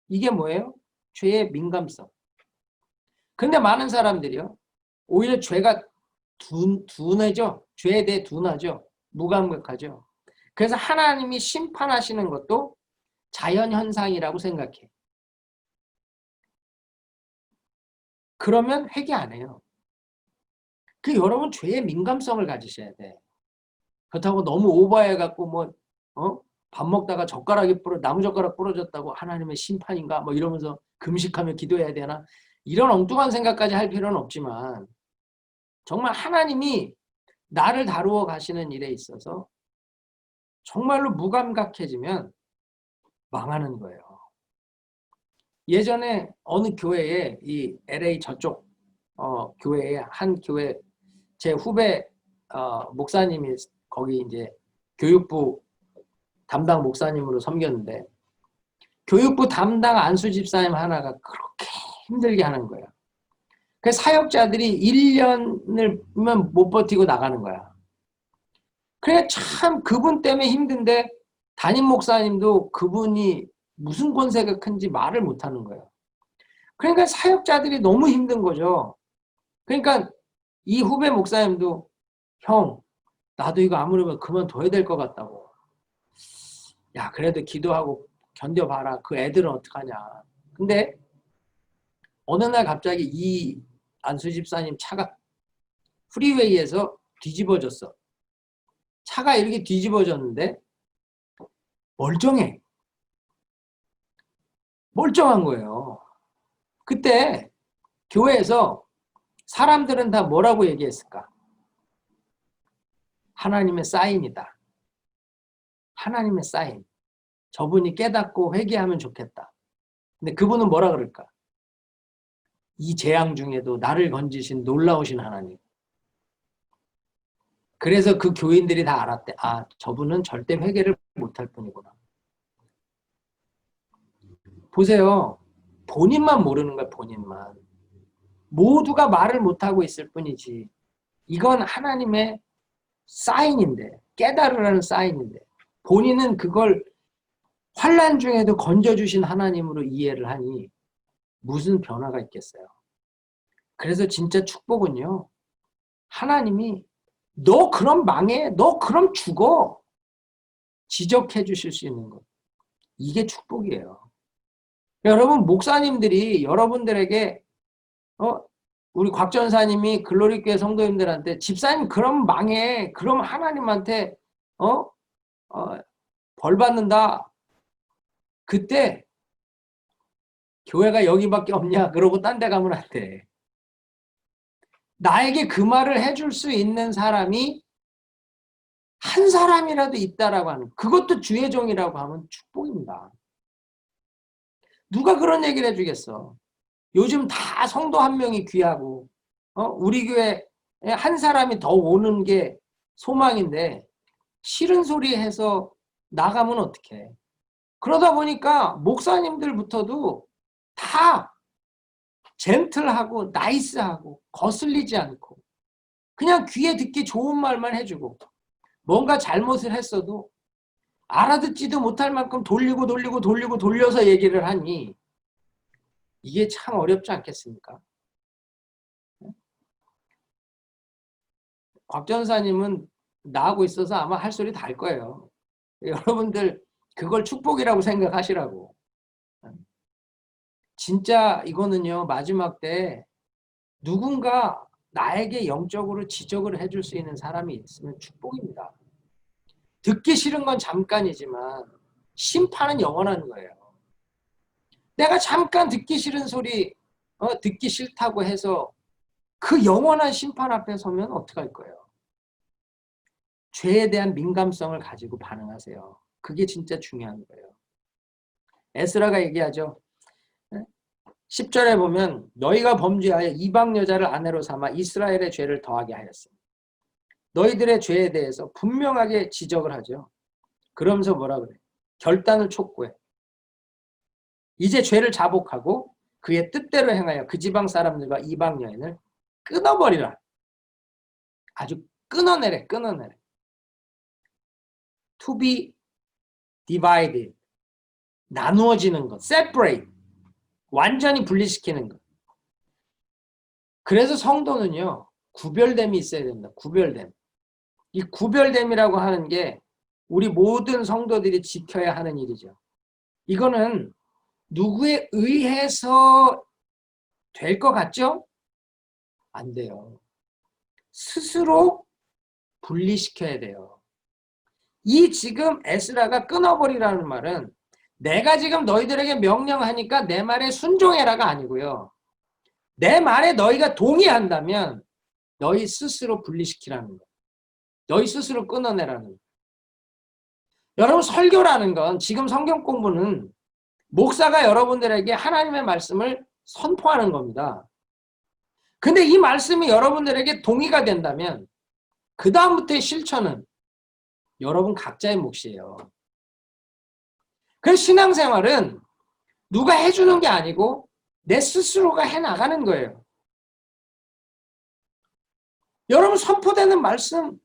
이게 뭐예요? 죄의 민감성. 근데 많은 사람들이요. 오히려 죄가 둔해져. 죄에 대해 둔하죠. 무감각하죠. 그래서 하나님이 심판하시는 것도 자연현상이라고 생각해. 그러면 회개 안 해요. 여러분 죄의 민감성을 가지셔야 돼. 그렇다고 너무 오버해갖고 밥 먹다가 나무젓가락 부러졌다고 하나님의 심판인가 이러면서 금식하며 기도해야 되나 이런 엉뚱한 생각까지 할 필요는 없지만 정말 하나님이 나를 다루어 가시는 일에 있어서 정말로 무감각해지면 망하는 거예요. 예전에 어느 교회에 이 LA 저쪽 교회에 한 교회 제 후배 목사님이 거기 이제 교육부 담당 목사님으로 섬겼는데 교육부 담당 안수 집사님 하나가 그렇게 힘들게 하는 거예요. 그래서 사역자들이 1년을 못 버티고 나가는 거야. 그래 참 그분 때문에 힘든데 담임 목사님도 그분이 무슨 권세가 큰지 말을 못하는 거예요. 그러니까 사역자들이 너무 힘든 거죠. 그러니까 이 후배 목사님도 형 나도 이거 아무리 그만둬야 될 것 같다고. 야 그래도 기도하고 견뎌봐라. 그 애들은 어떡하냐. 근데 어느 날 갑자기 이 안수 집사님 차가 프리웨이에서 뒤집어졌어. 차가 이렇게 뒤집어졌는데 멀쩡한 거예요. 그때 교회에서 사람들은 다 뭐라고 얘기했을까? 하나님의 사인이다. 하나님의 사인. 저분이 깨닫고 회개하면 좋겠다. 근데 그분은 뭐라 그럴까? 이 재앙 중에도 나를 건지신 놀라우신 하나님. 그래서 그 교인들이 다 알았대. 아, 저분은 절대 회개를 못할 뿐이구나. 보세요. 본인만 모르는 거야, 본인만. 모두가 말을 못하고 있을 뿐이지. 이건 하나님의 사인인데, 깨달으라는 사인인데, 본인은 그걸 환난 중에도 건져주신 하나님으로 이해를 하니 무슨 변화가 있겠어요. 그래서 진짜 축복은요, 하나님이 너 그럼 망해, 너 그럼 죽어, 지적해 주실 수 있는 것, 이게 축복이에요. 여러분, 목사님들이 여러분들에게 우리 곽 전사님이 글로리교회 성도님들한테 집사님 그럼 망해, 그럼 하나님한테 벌 받는다, 그때 교회가 여기밖에 없냐 그러고 딴 데 가면 안 돼. 나에게 그 말을 해줄 수 있는 사람이 한 사람이라도 있다라고 하는, 그것도 주의 종이라고 하면 축복입니다. 누가 그런 얘기를 해주겠어. 요즘 다 성도 한 명이 귀하고 우리 교회에 한 사람이 더 오는 게 소망인데 싫은 소리 해서 나가면 어떡해. 그러다 보니까 목사님들부터도 다 젠틀하고 나이스하고 거슬리지 않고 그냥 귀에 듣기 좋은 말만 해주고, 뭔가 잘못을 했어도 알아듣지도 못할 만큼 돌려서 얘기를 하니 이게 참 어렵지 않겠습니까? 곽 전사님은 나하고 있어서 아마 할 소리 다 할 거예요. 여러분들 그걸 축복이라고 생각하시라고. 진짜 이거는요, 마지막 때 누군가 나에게 영적으로 지적을 해줄 수 있는 사람이 있으면 축복입니다. 듣기 싫은 건 잠깐이지만 심판은 영원한 거예요. 내가 잠깐 듣기 싫은 소리 듣기 싫다고 해서 그 영원한 심판 앞에 서면 어떡할 거예요? 죄에 대한 민감성을 가지고 반응하세요. 그게 진짜 중요한 거예요. 에스라가 얘기하죠. 10절에 보면 너희가 범죄하여 이방 여자를 아내로 삼아 이스라엘의 죄를 더하게 하였습니다. 너희들의 죄에 대해서 분명하게 지적을 하죠. 그러면서 뭐라 그래? 결단을 촉구해. 이제 죄를 자복하고 그의 뜻대로 행하여 그 지방 사람들과 이방 여인을 끊어버리라. 아주 끊어내래. To be divided. 나누어지는 것. separate. 완전히 분리시키는 것. 그래서 성도는요, 구별됨이 있어야 된다. 구별됨. 이 구별됨이라고 하는 게 우리 모든 성도들이 지켜야 하는 일이죠. 이거는 누구에 의해서 될 것 같죠? 안 돼요. 스스로 분리시켜야 돼요. 이 지금 에스라가 끊어버리라는 말은 내가 지금 너희들에게 명령하니까 내 말에 순종해라가 아니고요. 내 말에 너희가 동의한다면 너희 스스로 분리시키라는 거예요. 너희 스스로 끊어내라는 거예요. 여러분, 설교라는 건, 지금 성경 공부는 목사가 여러분들에게 하나님의 말씀을 선포하는 겁니다. 근데 이 말씀이 여러분들에게 동의가 된다면 그 다음부터의 실천은 여러분 각자의 몫이에요. 그래서 신앙생활은 누가 해주는 게 아니고 내 스스로가 해나가는 거예요. 여러분, 선포되는 말씀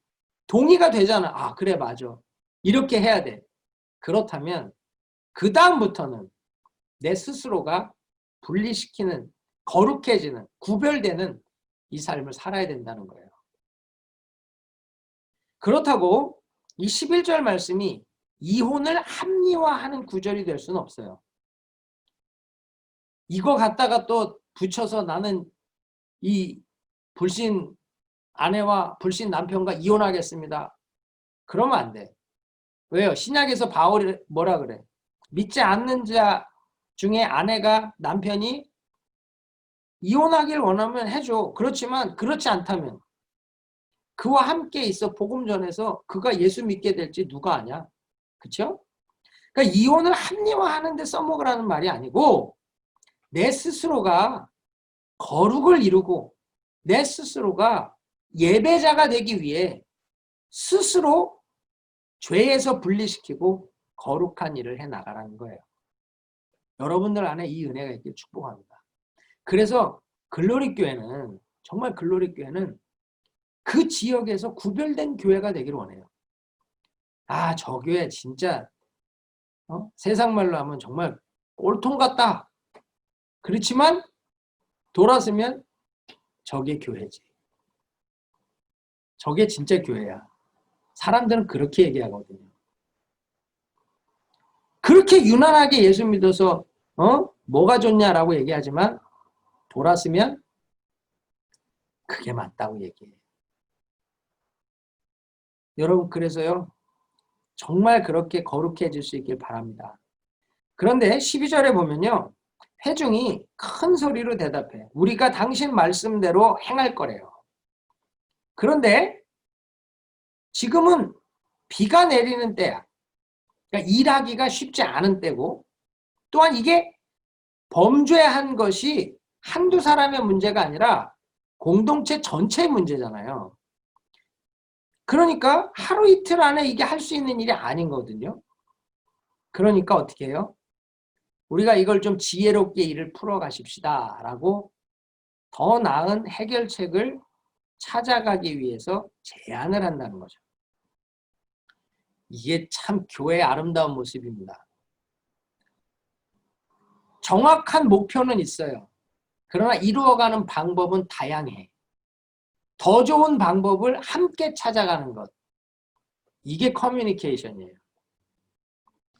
동의가 되잖아. 아, 그래, 맞아. 이렇게 해야 돼. 그렇다면 그 다음부터는 내 스스로가 분리시키는, 거룩해지는, 구별되는 이 삶을 살아야 된다는 거예요. 그렇다고 이 11절 말씀이 이혼을 합리화하는 구절이 될 수는 없어요. 이거 갖다가 또 붙여서 나는 이 불신 아내와 불신 남편과 이혼하겠습니다. 그러면 안 돼. 왜요? 신약에서 바울이 뭐라 그래? 믿지 않는 자 중에 아내가 남편이 이혼하길 원하면 해줘. 그렇지만 그렇지 않다면 그와 함께 있어 복음 전해서 그가 예수 믿게 될지 누가 아냐? 그렇죠? 그러니까 이혼을 합리화하는 데 써먹으라는 말이 아니고 내 스스로가 거룩을 이루고 내 스스로가 예배자가 되기 위해 스스로 죄에서 분리시키고 거룩한 일을 해나가라는 거예요. 여러분들 안에 이 은혜가 있길 축복합니다. 그래서 글로리 교회는, 정말 글로리 교회는 그 지역에서 구별된 교회가 되기를 원해요. 아, 저 교회 진짜 세상 말로 하면 정말 꼴통 같다. 그렇지만 돌아서면 저게 교회지. 저게 진짜 교회야. 사람들은 그렇게 얘기하거든요. 그렇게 유난하게 예수 믿어서 뭐가 좋냐라고 얘기하지만 돌았으면 그게 맞다고 얘기해요. 여러분 그래서요. 정말 그렇게 거룩해질 수 있길 바랍니다. 그런데 12절에 보면요. 회중이 큰 소리로 대답해. 우리가 당신 말씀대로 행할 거래요. 그런데 지금은 비가 내리는 때야. 그러니까 일하기가 쉽지 않은 때고 또한 이게 범죄한 것이 한두 사람의 문제가 아니라 공동체 전체의 문제잖아요. 그러니까 하루 이틀 안에 이게 할 수 있는 일이 아닌 거거든요. 그러니까 어떻게 해요? 우리가 이걸 좀 지혜롭게 일을 풀어 가십시다 라고 더 나은 해결책을 찾아가기 위해서 제안을 한다는 거죠. 이게 참 교회의 아름다운 모습입니다. 정확한 목표는 있어요. 그러나 이루어가는 방법은 다양해. 더 좋은 방법을 함께 찾아가는 것. 이게 커뮤니케이션이에요.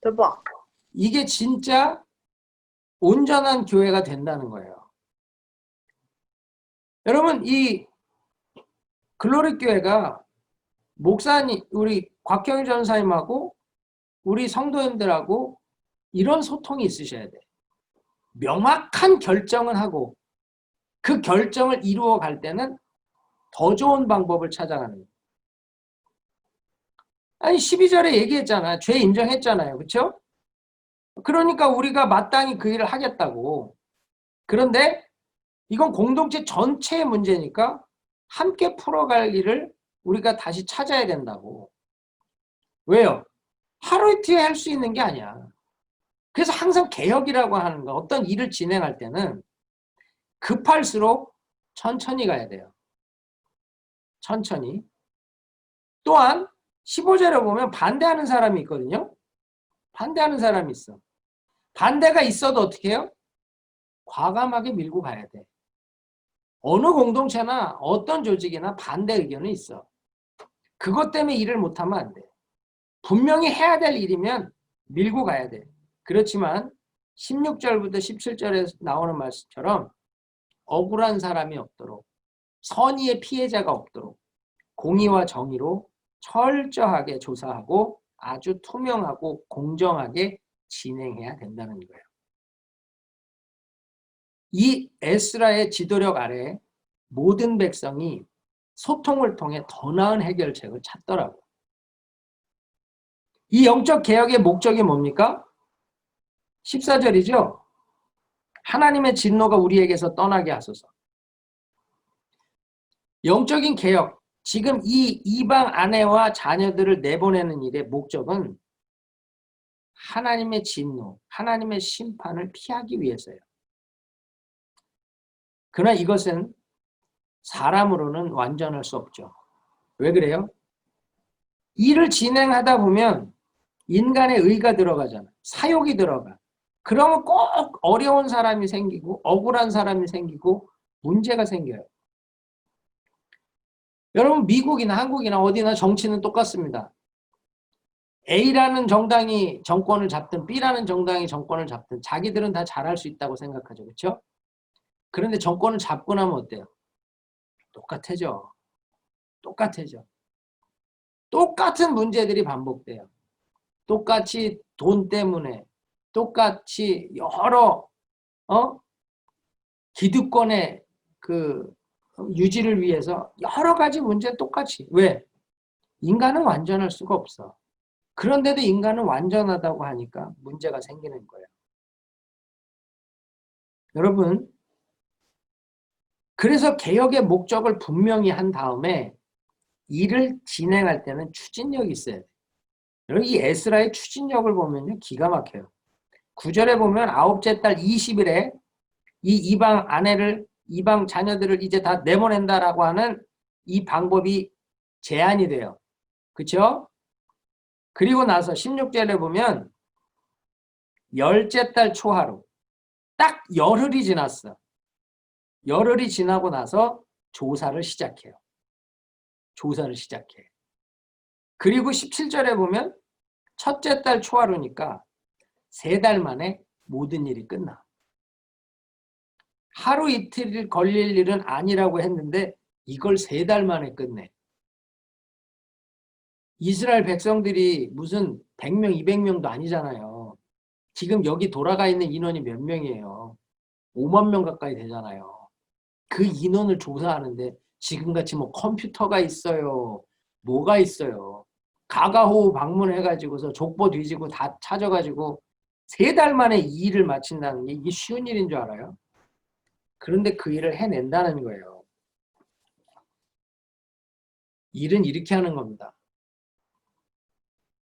대박. 이게 진짜 온전한 교회가 된다는 거예요. 여러분 이 글로리 교회가 목사님, 우리 곽경일 전사님하고 우리 성도님들하고 이런 소통이 있으셔야 돼. 명확한 결정을 하고 그 결정을 이루어 갈 때는 더 좋은 방법을 찾아가는 거예요. 아니 12절에 얘기했잖아요. 죄 인정했잖아요. 그렇죠? 그러니까 우리가 마땅히 그 일을 하겠다고. 그런데 이건 공동체 전체의 문제니까 함께 풀어갈 일을 우리가 다시 찾아야 된다고. 왜요? 하루 이틀에 할 수 있는 게 아니야. 그래서 항상 개혁이라고 하는 거, 어떤 일을 진행할 때는 급할수록 천천히 가야 돼요. 천천히. 또한 15절에 보면 반대하는 사람이 있거든요. 반대하는 사람이 있어. 반대가 있어도 어떻게 해요? 과감하게 밀고 가야 돼. 어느 공동체나 어떤 조직이나 반대 의견은 있어. 그것 때문에 일을 못하면 안 돼. 분명히 해야 될 일이면 밀고 가야 돼. 그렇지만 16절부터 17절에 나오는 말씀처럼 억울한 사람이 없도록, 선의의 피해자가 없도록 공의와 정의로 철저하게 조사하고 아주 투명하고 공정하게 진행해야 된다는 거예요. 이 에스라의 지도력 아래 모든 백성이 소통을 통해 더 나은 해결책을 찾더라고요. 이 영적 개혁의 목적이 뭡니까? 14절이죠. 하나님의 진노가 우리에게서 떠나게 하소서. 영적인 개혁, 지금 이 이방 아내와 자녀들을 내보내는 일의 목적은 하나님의 진노, 하나님의 심판을 피하기 위해서예요. 그러나 이것은 사람으로는 완전할 수 없죠. 왜 그래요? 일을 진행하다 보면 인간의 의가 들어가잖아. 사욕이 들어가. 그러면 꼭 어려운 사람이 생기고 억울한 사람이 생기고 문제가 생겨요. 여러분 미국이나 한국이나 어디나 정치는 똑같습니다. A라는 정당이 정권을 잡든 B라는 정당이 정권을 잡든 자기들은 다 잘할 수 있다고 생각하죠. 그렇죠? 그런데 정권을 잡고 나면 어때요? 똑같아져. 똑같아져. 똑같은 문제들이 반복돼요. 똑같이 돈 때문에 똑같이 여러 기득권의 그 유지를 위해서 여러 가지 문제 똑같이. 왜? 인간은 완전할 수가 없어. 그런데도 인간은 완전하다고 하니까 문제가 생기는 거예요. 여러분, 그래서 개혁의 목적을 분명히 한 다음에 일을 진행할 때는 추진력이 있어야 돼요. 여러분, 이 에스라의 추진력을 보면요, 기가 막혀요. 9절에 보면 아홉째 달 20일에 이 이방 아내를, 이방 자녀들을 이제 다 내보낸다라고 하는 이 방법이 제안이 돼요. 그렇죠? 그리고 나서 16절에 보면 열째 달 초하루. 딱 열흘이 지났어. 열흘이 지나고 나서 조사를 시작해요. 조사를 시작해. 그리고 17절에 보면 첫째 달 초하루니까 3달 만에 모든 일이 끝나. 하루 이틀 걸릴 일은 아니라고 했는데 이걸 3달 만에 끝내. 이스라엘 백성들이 무슨 100명, 200명도 아니잖아요. 지금 여기 돌아가 있는 인원이 몇 명이에요? 5만 명 가까이 되잖아요. 그 인원을 조사하는데 지금같이 뭐 컴퓨터가 있어요. 뭐가 있어요. 가가호우 방문해가지고서 족보 뒤지고 다 찾아가지고 3달 만에 이 일을 마친다는 게 이게 쉬운 일인 줄 알아요? 그런데 그 일을 해낸다는 거예요. 일은 이렇게 하는 겁니다.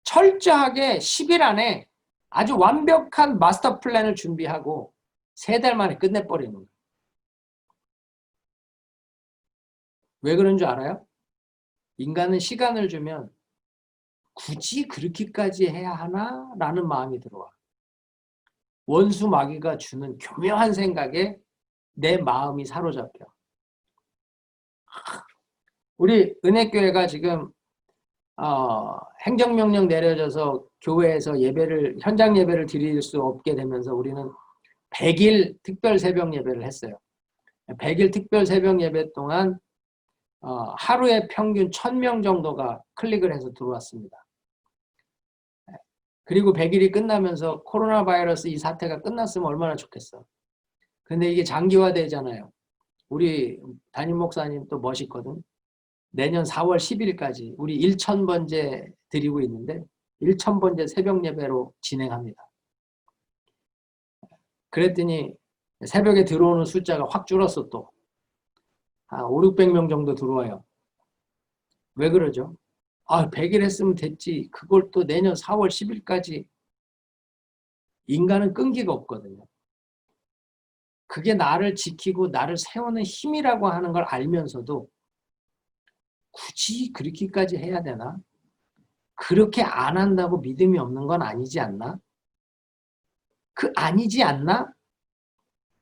철저하게 10일 안에 아주 완벽한 마스터 플랜을 준비하고 3달 만에 끝내버리는 거예요. 왜 그런 줄 알아요? 인간은 시간을 주면 굳이 그렇게까지 해야 하나? 라는 마음이 들어와. 원수 마귀가 주는 교묘한 생각에 내 마음이 사로잡혀. 우리 은혜교회가 지금 행정명령 내려져서 교회에서 현장 예배를 드릴 수 없게 되면서 우리는 100일 특별 새벽 예배를 했어요. 100일 특별 새벽 예배 동안 하루에 평균 1000명 정도가 클릭을 해서 들어왔습니다. 그리고 100일이 끝나면서 코로나 바이러스 이 사태가 끝났으면 얼마나 좋겠어. 근데 이게 장기화되잖아요. 우리 담임 목사님 또 멋있거든. 내년 4월 10일까지 우리 1000번째 드리고 있는데 1000번째 새벽 예배로 진행합니다. 그랬더니 새벽에 들어오는 숫자가 확 줄었어 또. 한 5, 600명 정도 들어와요. 왜 그러죠? 100일 했으면 됐지. 그걸 또 내년 4월 10일까지. 인간은 끈기가 없거든요. 그게 나를 지키고 나를 세우는 힘이라고 하는 걸 알면서도 굳이 그렇게까지 해야 되나? 그렇게 안 한다고 믿음이 없는 건 아니지 않나? 아니지 않나?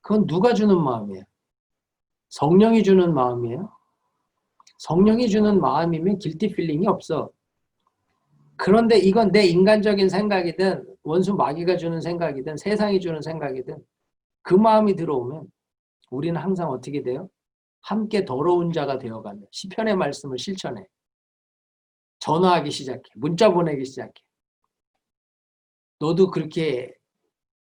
그건 누가 주는 마음이에요? 성령이 주는 마음이에요? 성령이 주는 마음이면 길티 필링이 없어. 그런데 이건 내 인간적인 생각이든 원수 마귀가 주는 생각이든 세상이 주는 생각이든 그 마음이 들어오면 우리는 항상 어떻게 돼요? 함께 더러운 자가 되어가며 시편의 말씀을 실천해. 전화하기 시작해. 문자 보내기 시작해. 너도 그렇게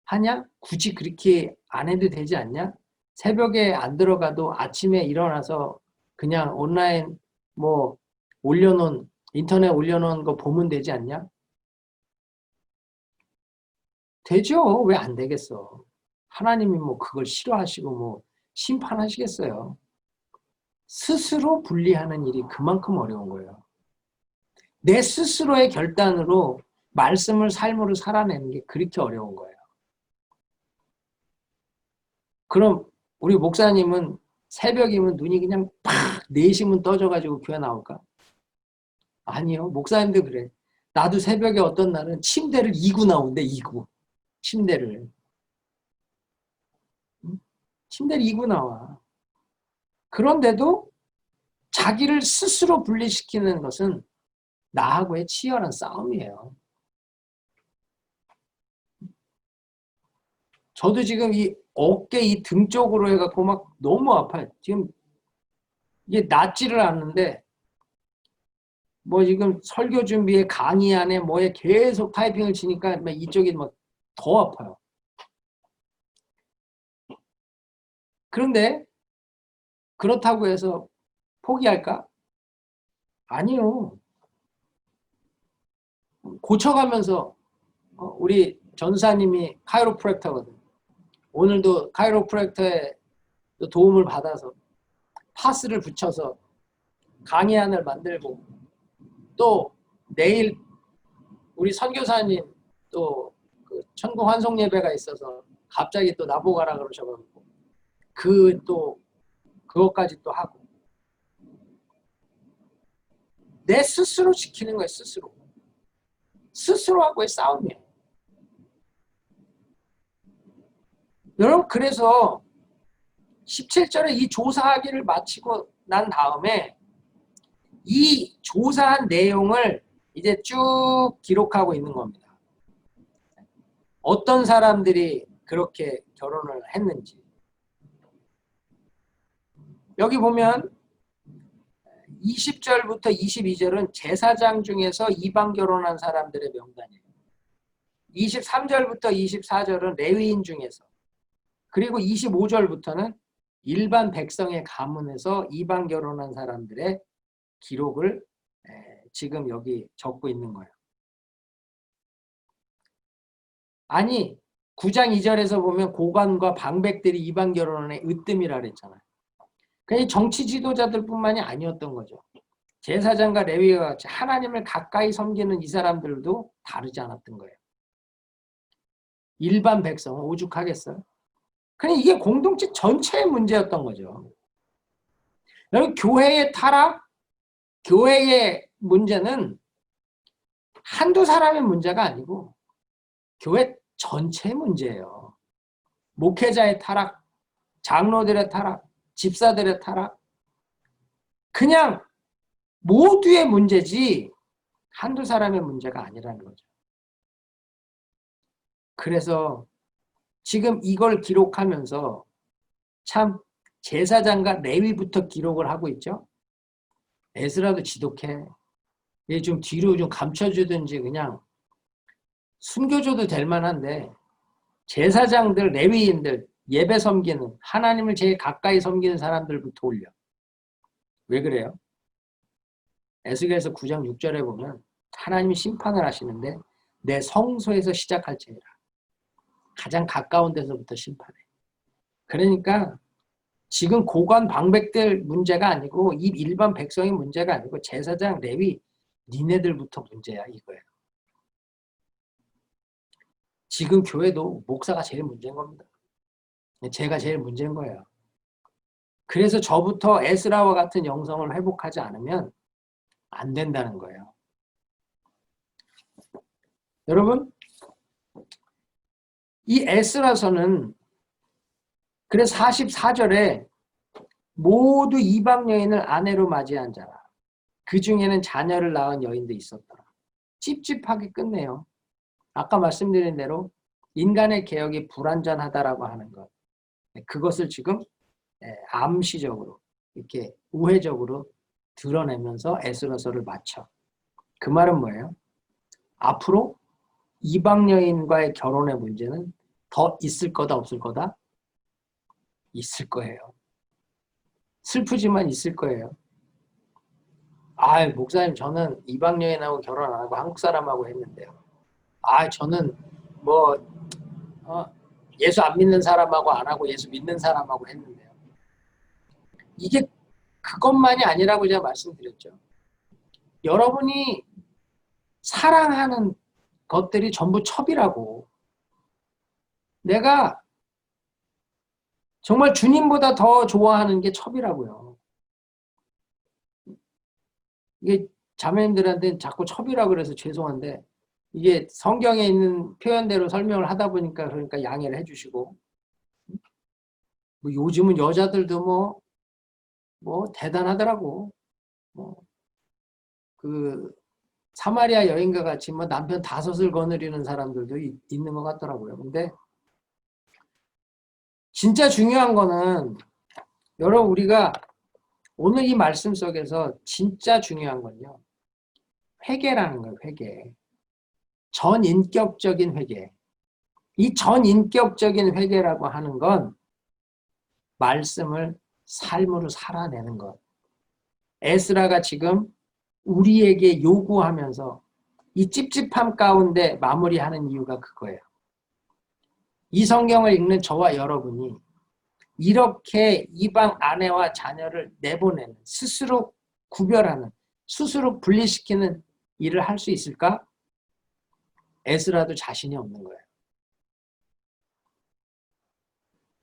하냐? 굳이 그렇게 안 해도 되지 않냐? 새벽에 안 들어가도 아침에 일어나서 그냥 온라인 인터넷 올려놓은 거 보면 되지 않냐? 되죠. 왜 안 되겠어? 하나님이 그걸 싫어하시고 심판하시겠어요? 스스로 분리하는 일이 그만큼 어려운 거예요. 내 스스로의 결단으로 말씀을 삶으로 살아내는 게 그렇게 어려운 거예요. 그럼 우리 목사님은 새벽이면 눈이 그냥 팍 내시면 떠져가지고 교회 나올까? 아니요. 목사님도 그래. 나도 새벽에 어떤 날은 침대를 이고 나온대. 이고. 침대를. 침대를 이고 나와. 그런데도 자기를 스스로 분리시키는 것은 나하고의 치열한 싸움이에요. 저도 지금 이 어깨 이 등 쪽으로 해갖고 막 너무 아파요. 지금 이게 낫지를 않는데 지금 설교 준비에 강의 안에 뭐에 계속 타이핑을 치니까 이쪽이 더 아파요. 그런데 그렇다고 해서 포기할까? 아니요. 고쳐가면서 우리 전사님이 카이로프랙터거든. 오늘도 카이로프랙터의 도움을 받아서 파스를 붙여서 강의안을 만들고 또 내일 우리 선교사님 또 그 천국 환송 예배가 있어서 갑자기 또 나보고 가라 그러셔가지고 그것까지 또 하고 내 스스로 지키는 거예요. 스스로하고의 싸움이에요. 여러분, 그래서 17절에 이 조사하기를 마치고 난 다음에 이 조사한 내용을 이제 쭉 기록하고 있는 겁니다. 어떤 사람들이 그렇게 결혼을 했는지. 여기 보면 20절부터 22절은 제사장 중에서 이방 결혼한 사람들의 명단이에요. 23절부터 24절은 레위인 중에서, 그리고 25절부터는 일반 백성의 가문에서 이방 결혼한 사람들의 기록을 지금 여기 적고 있는 거예요. 아니, 9장 2절에서 보면 고관과 방백들이 이방 결혼의 으뜸이라 그랬잖아요. 그냥 정치 지도자들 뿐만이 아니었던 거죠. 제사장과 레위와 같이 하나님을 가까이 섬기는 이 사람들도 다르지 않았던 거예요. 일반 백성은 오죽하겠어요? 그냥 이게 공동체 전체의 문제였던 거죠. 여러분, 교회의 타락, 교회의 문제는 한두 사람의 문제가 아니고 교회 전체의 문제예요. 목회자의 타락, 장로들의 타락, 집사들의 타락, 그냥 모두의 문제지 한두 사람의 문제가 아니라는 거죠. 그래서 지금 이걸 기록하면서 참 제사장과 레위부터 기록을 하고 있죠. 에스라도 지독해. 얘 좀 뒤로 좀 감춰주든지 그냥 숨겨줘도 될 만한데, 제사장들, 레위인들, 예배 섬기는, 하나님을 제일 가까이 섬기는 사람들부터 올려. 왜 그래요? 에스겔서 9장 6절에 보면 하나님이 심판을 하시는데 내 성소에서 시작할지니라. 가장 가까운 데서부터 심판해. 그러니까 지금 고관 방백들 문제가 아니고 이 일반 백성의 문제가 아니고 제사장, 레위, 니네들부터 문제야 이거예요. 지금 교회도 목사가 제일 문제인 겁니다. 제가 제일 문제인 거예요. 그래서 저부터 에스라와 같은 영성을 회복하지 않으면 안 된다는 거예요. 여러분, 이 에스라서는 그래서 44절에 모두 이방 여인을 아내로 맞이한 자라. 그 중에는 자녀를 낳은 여인도 있었더라. 찝찝하게 끝내요. 아까 말씀드린 대로 인간의 개혁이 불완전하다라고 하는 것. 그것을 지금 암시적으로 이렇게 우회적으로 드러내면서 에스라서를 마쳐. 그 말은 뭐예요? 앞으로 이방 여인과의 결혼의 문제는 더 있을 거다 없을 거다? 있을 거예요. 슬프지만 있을 거예요. 목사님, 저는 이방 여인하고 결혼 안 하고 한국 사람하고 했는데요. 저는 예수 안 믿는 사람하고 안 하고 예수 믿는 사람하고 했는데요. 이게 그것만이 아니라고 제가 말씀드렸죠. 여러분이 사랑하는 것들이 전부 첩이라고. 내가 정말 주님보다 더 좋아하는 게 첩이라고요. 이게 자매님들한테는 자꾸 첩이라고 그래서 죄송한데, 이게 성경에 있는 표현대로 설명을 하다 보니까 그러니까 양해를 해주시고, 요즘은 여자들도 대단하더라고. 그 사마리아 여인과 같이 남편 5을 거느리는 사람들도 있는 것 같더라고요. 근데 진짜 중요한 거는, 여러분, 우리가 오늘 이 말씀 속에서 진짜 중요한 건요, 회개라는 거예요. 회개. 전인격적인 회개. 이 전인격적인 회개라고 하는 건 말씀을 삶으로 살아내는 것. 에스라가 지금 우리에게 요구하면서 이 찝찝함 가운데 마무리하는 이유가 그거예요. 이 성경을 읽는 저와 여러분이 이렇게 이방 아내와 자녀를 내보내는, 스스로 구별하는, 스스로 분리시키는 일을 할 수 있을까? 에스라도 자신이 없는 거예요.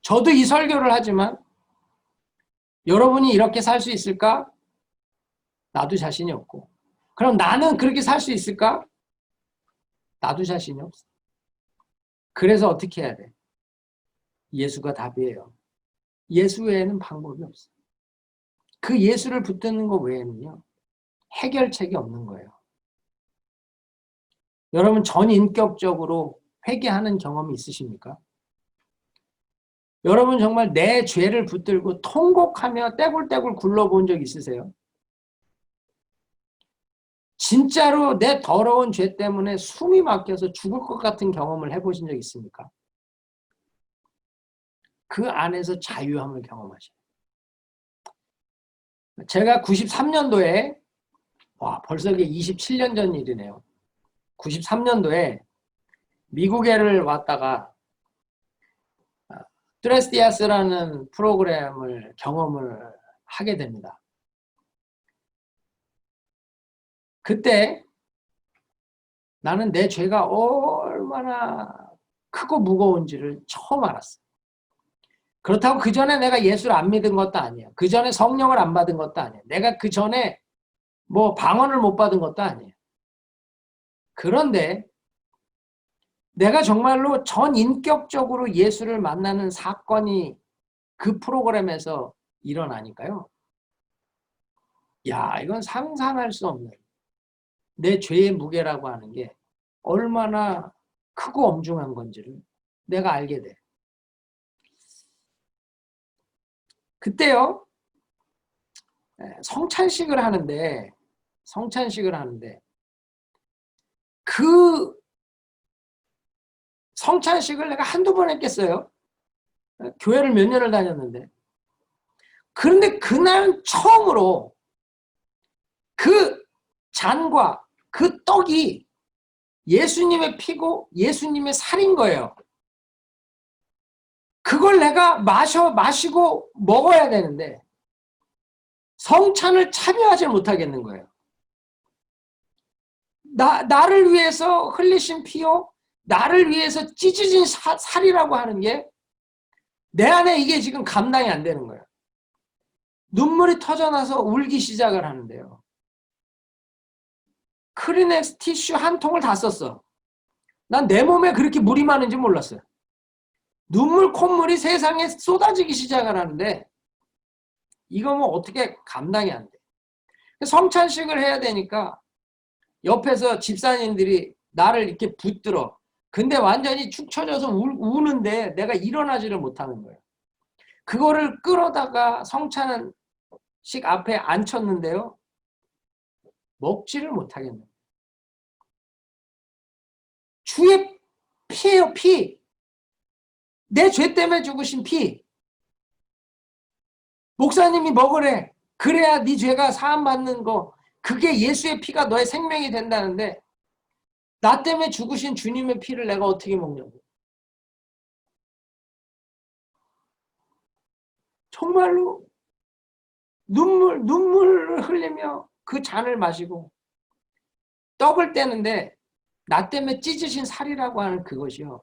저도 이 설교를 하지만 여러분이 이렇게 살 수 있을까? 나도 자신이 없고. 그럼 나는 그렇게 살 수 있을까? 나도 자신이 없어. 그래서 어떻게 해야 돼? 예수가 답이에요. 예수 외에는 방법이 없어요. 그 예수를 붙드는 것 외에는요, 해결책이 없는 거예요. 여러분 전인격적으로 회개하는 경험이 있으십니까? 여러분 정말 내 죄를 붙들고 통곡하며 떼굴떼굴 굴러본 적 있으세요? 진짜로 내 더러운 죄 때문에 숨이 막혀서 죽을 것 같은 경험을 해보신 적 있습니까? 그 안에서 자유함을 경험하셔요. 제가 93년도에 벌써 이게 27년 전 일이네요. 93년도에 미국에를 왔다가 트레스디아스라는 프로그램을 경험을 하게 됩니다. 그때 나는 내 죄가 얼마나 크고 무거운지를 처음 알았어요. 그렇다고 그 전에 내가 예수를 안 믿은 것도 아니에요. 그 전에 성령을 안 받은 것도 아니에요. 내가 그 전에 뭐 방언을 못 받은 것도 아니에요. 그런데 내가 정말로 전인격적으로 예수를 만나는 사건이 그 프로그램에서 일어나니까요. 야, 이건 상상할 수 없는 내 죄의 무게라고 하는 게 얼마나 크고 엄중한 건지를 내가 알게 돼. 그때요, 성찬식을 하는데 그 성찬식을 내가 한두 번 했겠어요. 교회를 몇 년을 다녔는데. 그런데 그날 처음으로 그 잔과 그 떡이 예수님의 피고 예수님의 살인 거예요. 그걸 내가 마시고 먹어야 되는데 성찬을 참여하지 못하겠는 거예요. 나를 위해서 흘리신 피요, 나를 위해서 찢어진 살이라고 하는 게 내 안에 이게 지금 감당이 안 되는 거예요. 눈물이 터져나서 울기 시작을 하는데요. 크리넥스 티슈 한 통을 다 썼어. 난 내 몸에 그렇게 물이 많은지 몰랐어요. 눈물, 콧물이 세상에 쏟아지기 시작을 하는데 이거 뭐 어떻게 감당이 안 돼. 성찬식을 해야 되니까 옆에서 집사님들이 나를 이렇게 붙들어. 근데 완전히 축 처져서 우는데 내가 일어나지를 못하는 거예요. 그거를 끌어다가 성찬식 앞에 앉혔는데요. 먹지를 못하겠는 거예요. 주의 피예요, 피. 내 죄 때문에 죽으신 피. 목사님이 먹으래. 그래야 네 죄가 사함받는 거. 그게 예수의 피가 너의 생명이 된다는데 나 때문에 죽으신 주님의 피를 내가 어떻게 먹냐고. 정말로 눈물을 흘리며 그 잔을 마시고 떡을 떼는데 나 때문에 찢으신 살이라고 하는 그것이요.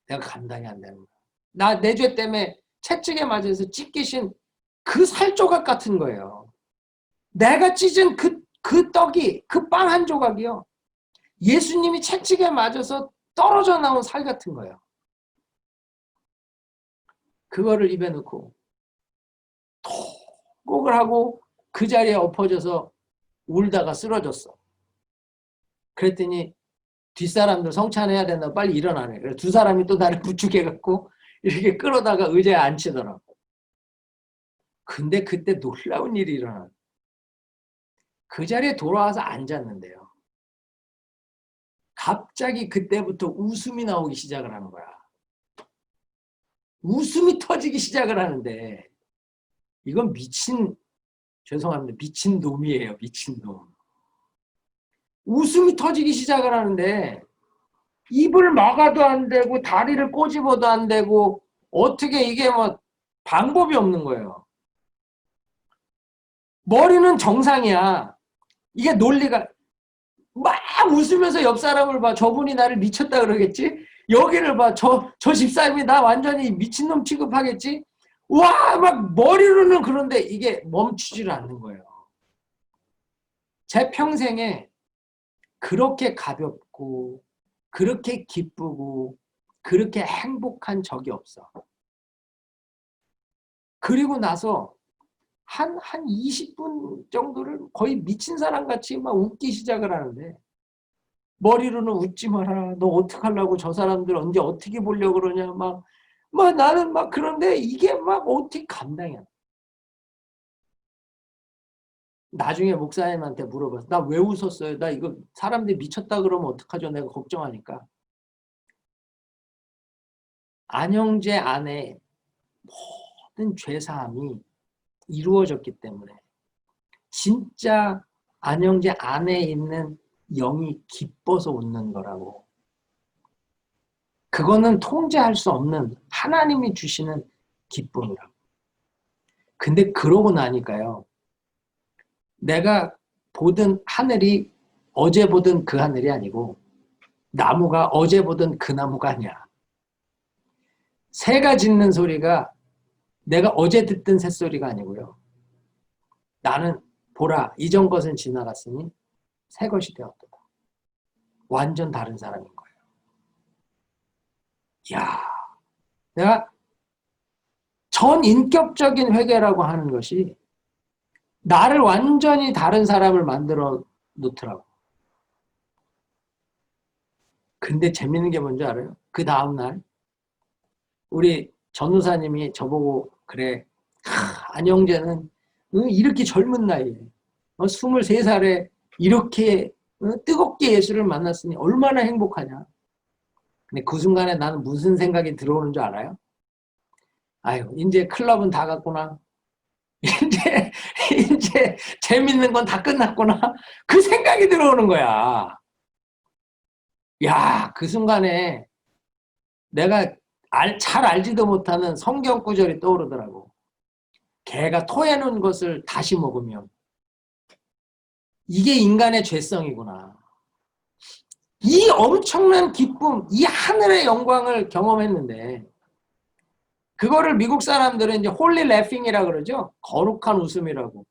내가 감당이 안 되는 거야. 내 죄 때문에 채찍에 맞아서 찢기신 그 살조각 같은 거예요. 내가 찢은 그 떡이, 그 빵 한 조각이요. 예수님이 채찍에 맞아서 떨어져 나온 살 같은 거예요. 그거를 입에 넣고 톡을 하고 그 자리에 엎어져서 울다가 쓰러졌어. 그랬더니 뒷사람들 성찬해야 된다 빨리 일어나네. 그래서 두 사람이 또 나를 부축해갖고 이렇게 끌어다가 의자에 앉히더라고. 근데 그때 놀라운 일이 일어나. 그 자리에 돌아와서 앉았는데요. 갑자기 그때부터 웃음이 나오기 시작을 하는 거야. 웃음이 터지기 시작을 하는데 이건 죄송합니다. 미친 놈이에요. 미친 놈. 웃음이 터지기 시작을 하는데 입을 막아도 안 되고 다리를 꼬집어도 안 되고 어떻게 이게 뭐 방법이 없는 거예요. 머리는 정상이야. 이게 논리가 막 웃으면서 옆 사람을 봐. 저분이 나를 미쳤다 그러겠지? 여기를 봐. 저 집사님이 나 완전히 미친놈 취급하겠지? 와, 막 머리로는 그런데 이게 멈추지를 않는 거예요. 제 평생에 그렇게 가볍고 그렇게 기쁘고 그렇게 행복한 적이 없어. 그리고 나서 한 20분 정도를 거의 미친 사람 같이 막 웃기 시작을 하는데, 머리로는 웃지 마라. 너 어떡하려고, 저 사람들 언제 어떻게 보려고 그러냐. 막 나는 막 그런데 이게 막 어떻게 감당이 안 돼. 나중에 목사님한테 물어봤어. 나 왜 웃었어요? 나 이거 사람들이 미쳤다 그러면 어떡하죠? 내가 걱정하니까. 안형제 안에 모든 죄사함이 이루어졌기 때문에 진짜 안형제 안에 있는 영이 기뻐서 웃는 거라고. 그거는 통제할 수 없는 하나님이 주시는 기쁨이라고. 근데 그러고 나니까요, 내가 보던 하늘이 어제 보던 그 하늘이 아니고 나무가 어제 보던 그 나무가 아니야. 새가 짖는 소리가 내가 어제 듣던 새소리가 아니고요. 나는 보라, 이전 것은 지나갔으니 새 것이 되었도다. 완전 다른 사람인 거예요. 이야, 내가 전인격적인 회개라고 하는 것이 나를 완전히 다른 사람을 만들어 놓더라고. 근데 재밌는 게 뭔지 알아요? 그 다음날 우리 전우사님이 저보고 그래, 안영재는 이렇게 젊은 나이에 23살에 이렇게 뜨겁게 예수를 만났으니 얼마나 행복하냐. 근데 그 순간에 나는 무슨 생각이 들어오는 줄 알아요? 아유, 이제 클럽은 다 갔구나. 이제 재밌는 건 다 끝났구나. 그 생각이 들어오는 거야. 야, 그 순간에 내가 잘 알지도 못하는 성경 구절이 떠오르더라고. 개가 토해놓은 것을 다시 먹으면 이게 인간의 죄성이구나. 이 엄청난 기쁨, 이 하늘의 영광을 경험했는데 그거를 미국 사람들은 이제 홀리 래핑이라고 그러죠. 거룩한 웃음이라고.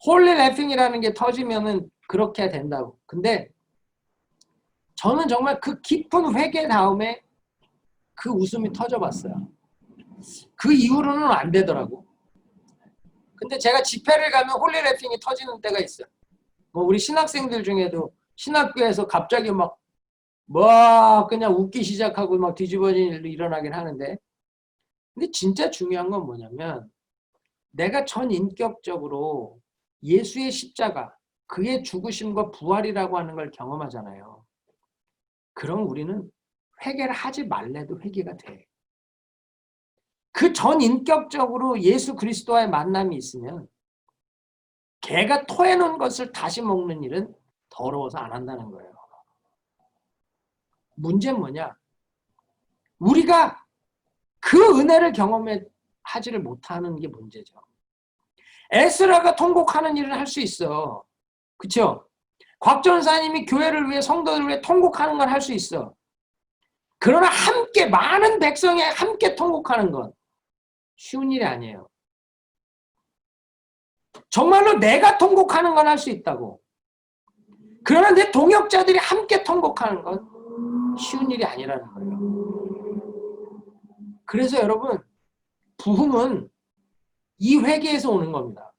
홀리 래핑이라는 게 터지면은 그렇게 된다고. 근데 저는 정말 그 깊은 회개 다음에 그 웃음이 터져봤어요. 그 이후로는 안 되더라고. 근데 제가 집회를 가면 홀리 래핑이 터지는 때가 있어요. 뭐 우리 신학생들 중에도 신학교에서 갑자기 막 그냥 웃기 시작하고 막 뒤집어진 일도 일어나긴 하는데, 근데 진짜 중요한 건 뭐냐면 내가 전인격적으로 예수의 십자가, 그의 죽으심과 부활이라고 하는 걸 경험하잖아요. 그럼 우리는 회개를 하지 말래도 회개가 돼. 그 전인격적으로 예수 그리스도와의 만남이 있으면 개가 토해놓은 것을 다시 먹는 일은 더러워서 안 한다는 거예요. 문제는 뭐냐? 우리가 그 은혜를 경험하지를 못하는 게 문제죠. 에스라가 통곡하는 일을 할 수 있어. 그렇죠? 곽 전사님이 교회를 위해, 성도들을 위해 통곡하는 걸 할 수 있어. 그러나 함께, 많은 백성이 함께 통곡하는 건 쉬운 일이 아니에요. 정말로 내가 통곡하는 건 할 수 있다고. 그러나 내 동역자들이 함께 통곡하는 건 쉬운 일이 아니라는 거예요. 그래서 여러분, 부흥은 이 회개에서 오는 겁니다.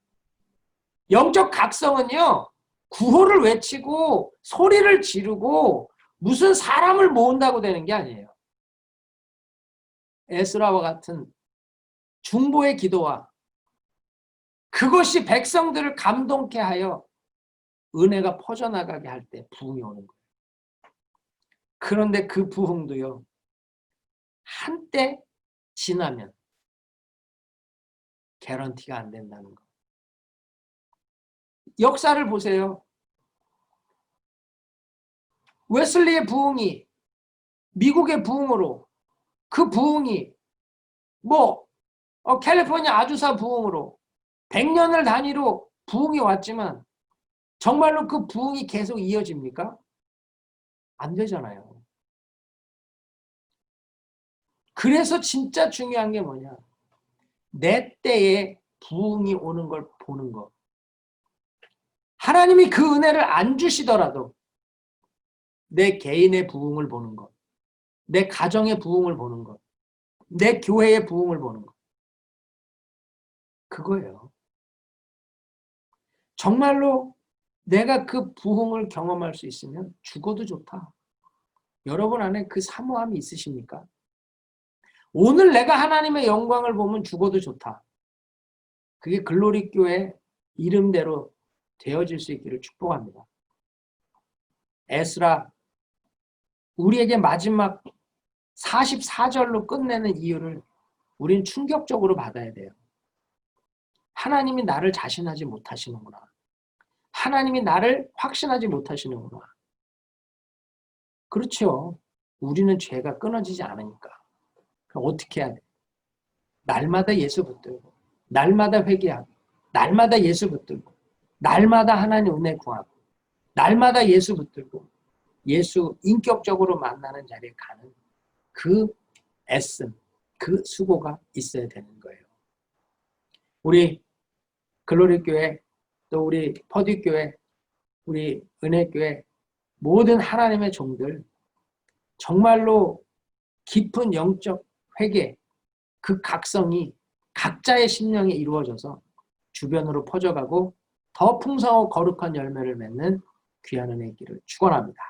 영적 각성은요, 구호를 외치고 소리를 지르고 무슨 사람을 모은다고 되는 게 아니에요. 에스라와 같은 중보의 기도와 그것이 백성들을 감동케 하여 은혜가 퍼져나가게 할 때 부흥이 오는 거예요. 그런데 그 부흥도요, 한때 지나면 개런티가 안 된다는 거. 역사를 보세요. 웨슬리의 부흥이 미국의 부흥으로, 그 부흥이 캘리포니아 아주사 부흥으로 100년을 단위로 부흥이 왔지만 정말로 그 부흥이 계속 이어집니까? 안 되잖아요. 그래서 진짜 중요한 게 뭐냐? 내 때에 부흥이 오는 걸 보는 것. 하나님이 그 은혜를 안 주시더라도 내 개인의 부흥을 보는 것, 내 가정의 부흥을 보는 것, 내 교회의 부흥을 보는 것. 그거예요. 정말로 내가 그 부흥을 경험할 수 있으면 죽어도 좋다. 여러분 안에 그 사모함이 있으십니까? 오늘 내가 하나님의 영광을 보면 죽어도 좋다. 그게 글로리 교회 이름대로 되어질 수 있기를 축복합니다. 에스라, 우리에게 마지막 44절로 끝내는 이유를 우리는 충격적으로 받아야 돼요. 하나님이 나를 자신하지 못하시는구나. 하나님이 나를 확신하지 못하시는구나. 그렇죠. 우리는 죄가 끊어지지 않으니까. 그럼 어떻게 해야 돼? 날마다 예수 붙들고, 날마다 회개하고, 날마다 예수 붙들고, 날마다 하나님 은혜 구하고, 날마다 예수 붙들고, 예수 인격적으로 만나는 자리에 가는 그 애씀, 그 수고가 있어야 되는 거예요. 우리 글로리 교회, 또 우리 퍼디 교회, 우리 은혜 교회 모든 하나님의 종들 정말로 깊은 영적 회개, 그 각성이 각자의 심령에 이루어져서 주변으로 퍼져가고 더 풍성하고 거룩한 열매를 맺는 귀한 은혜의 길을 축원합니다.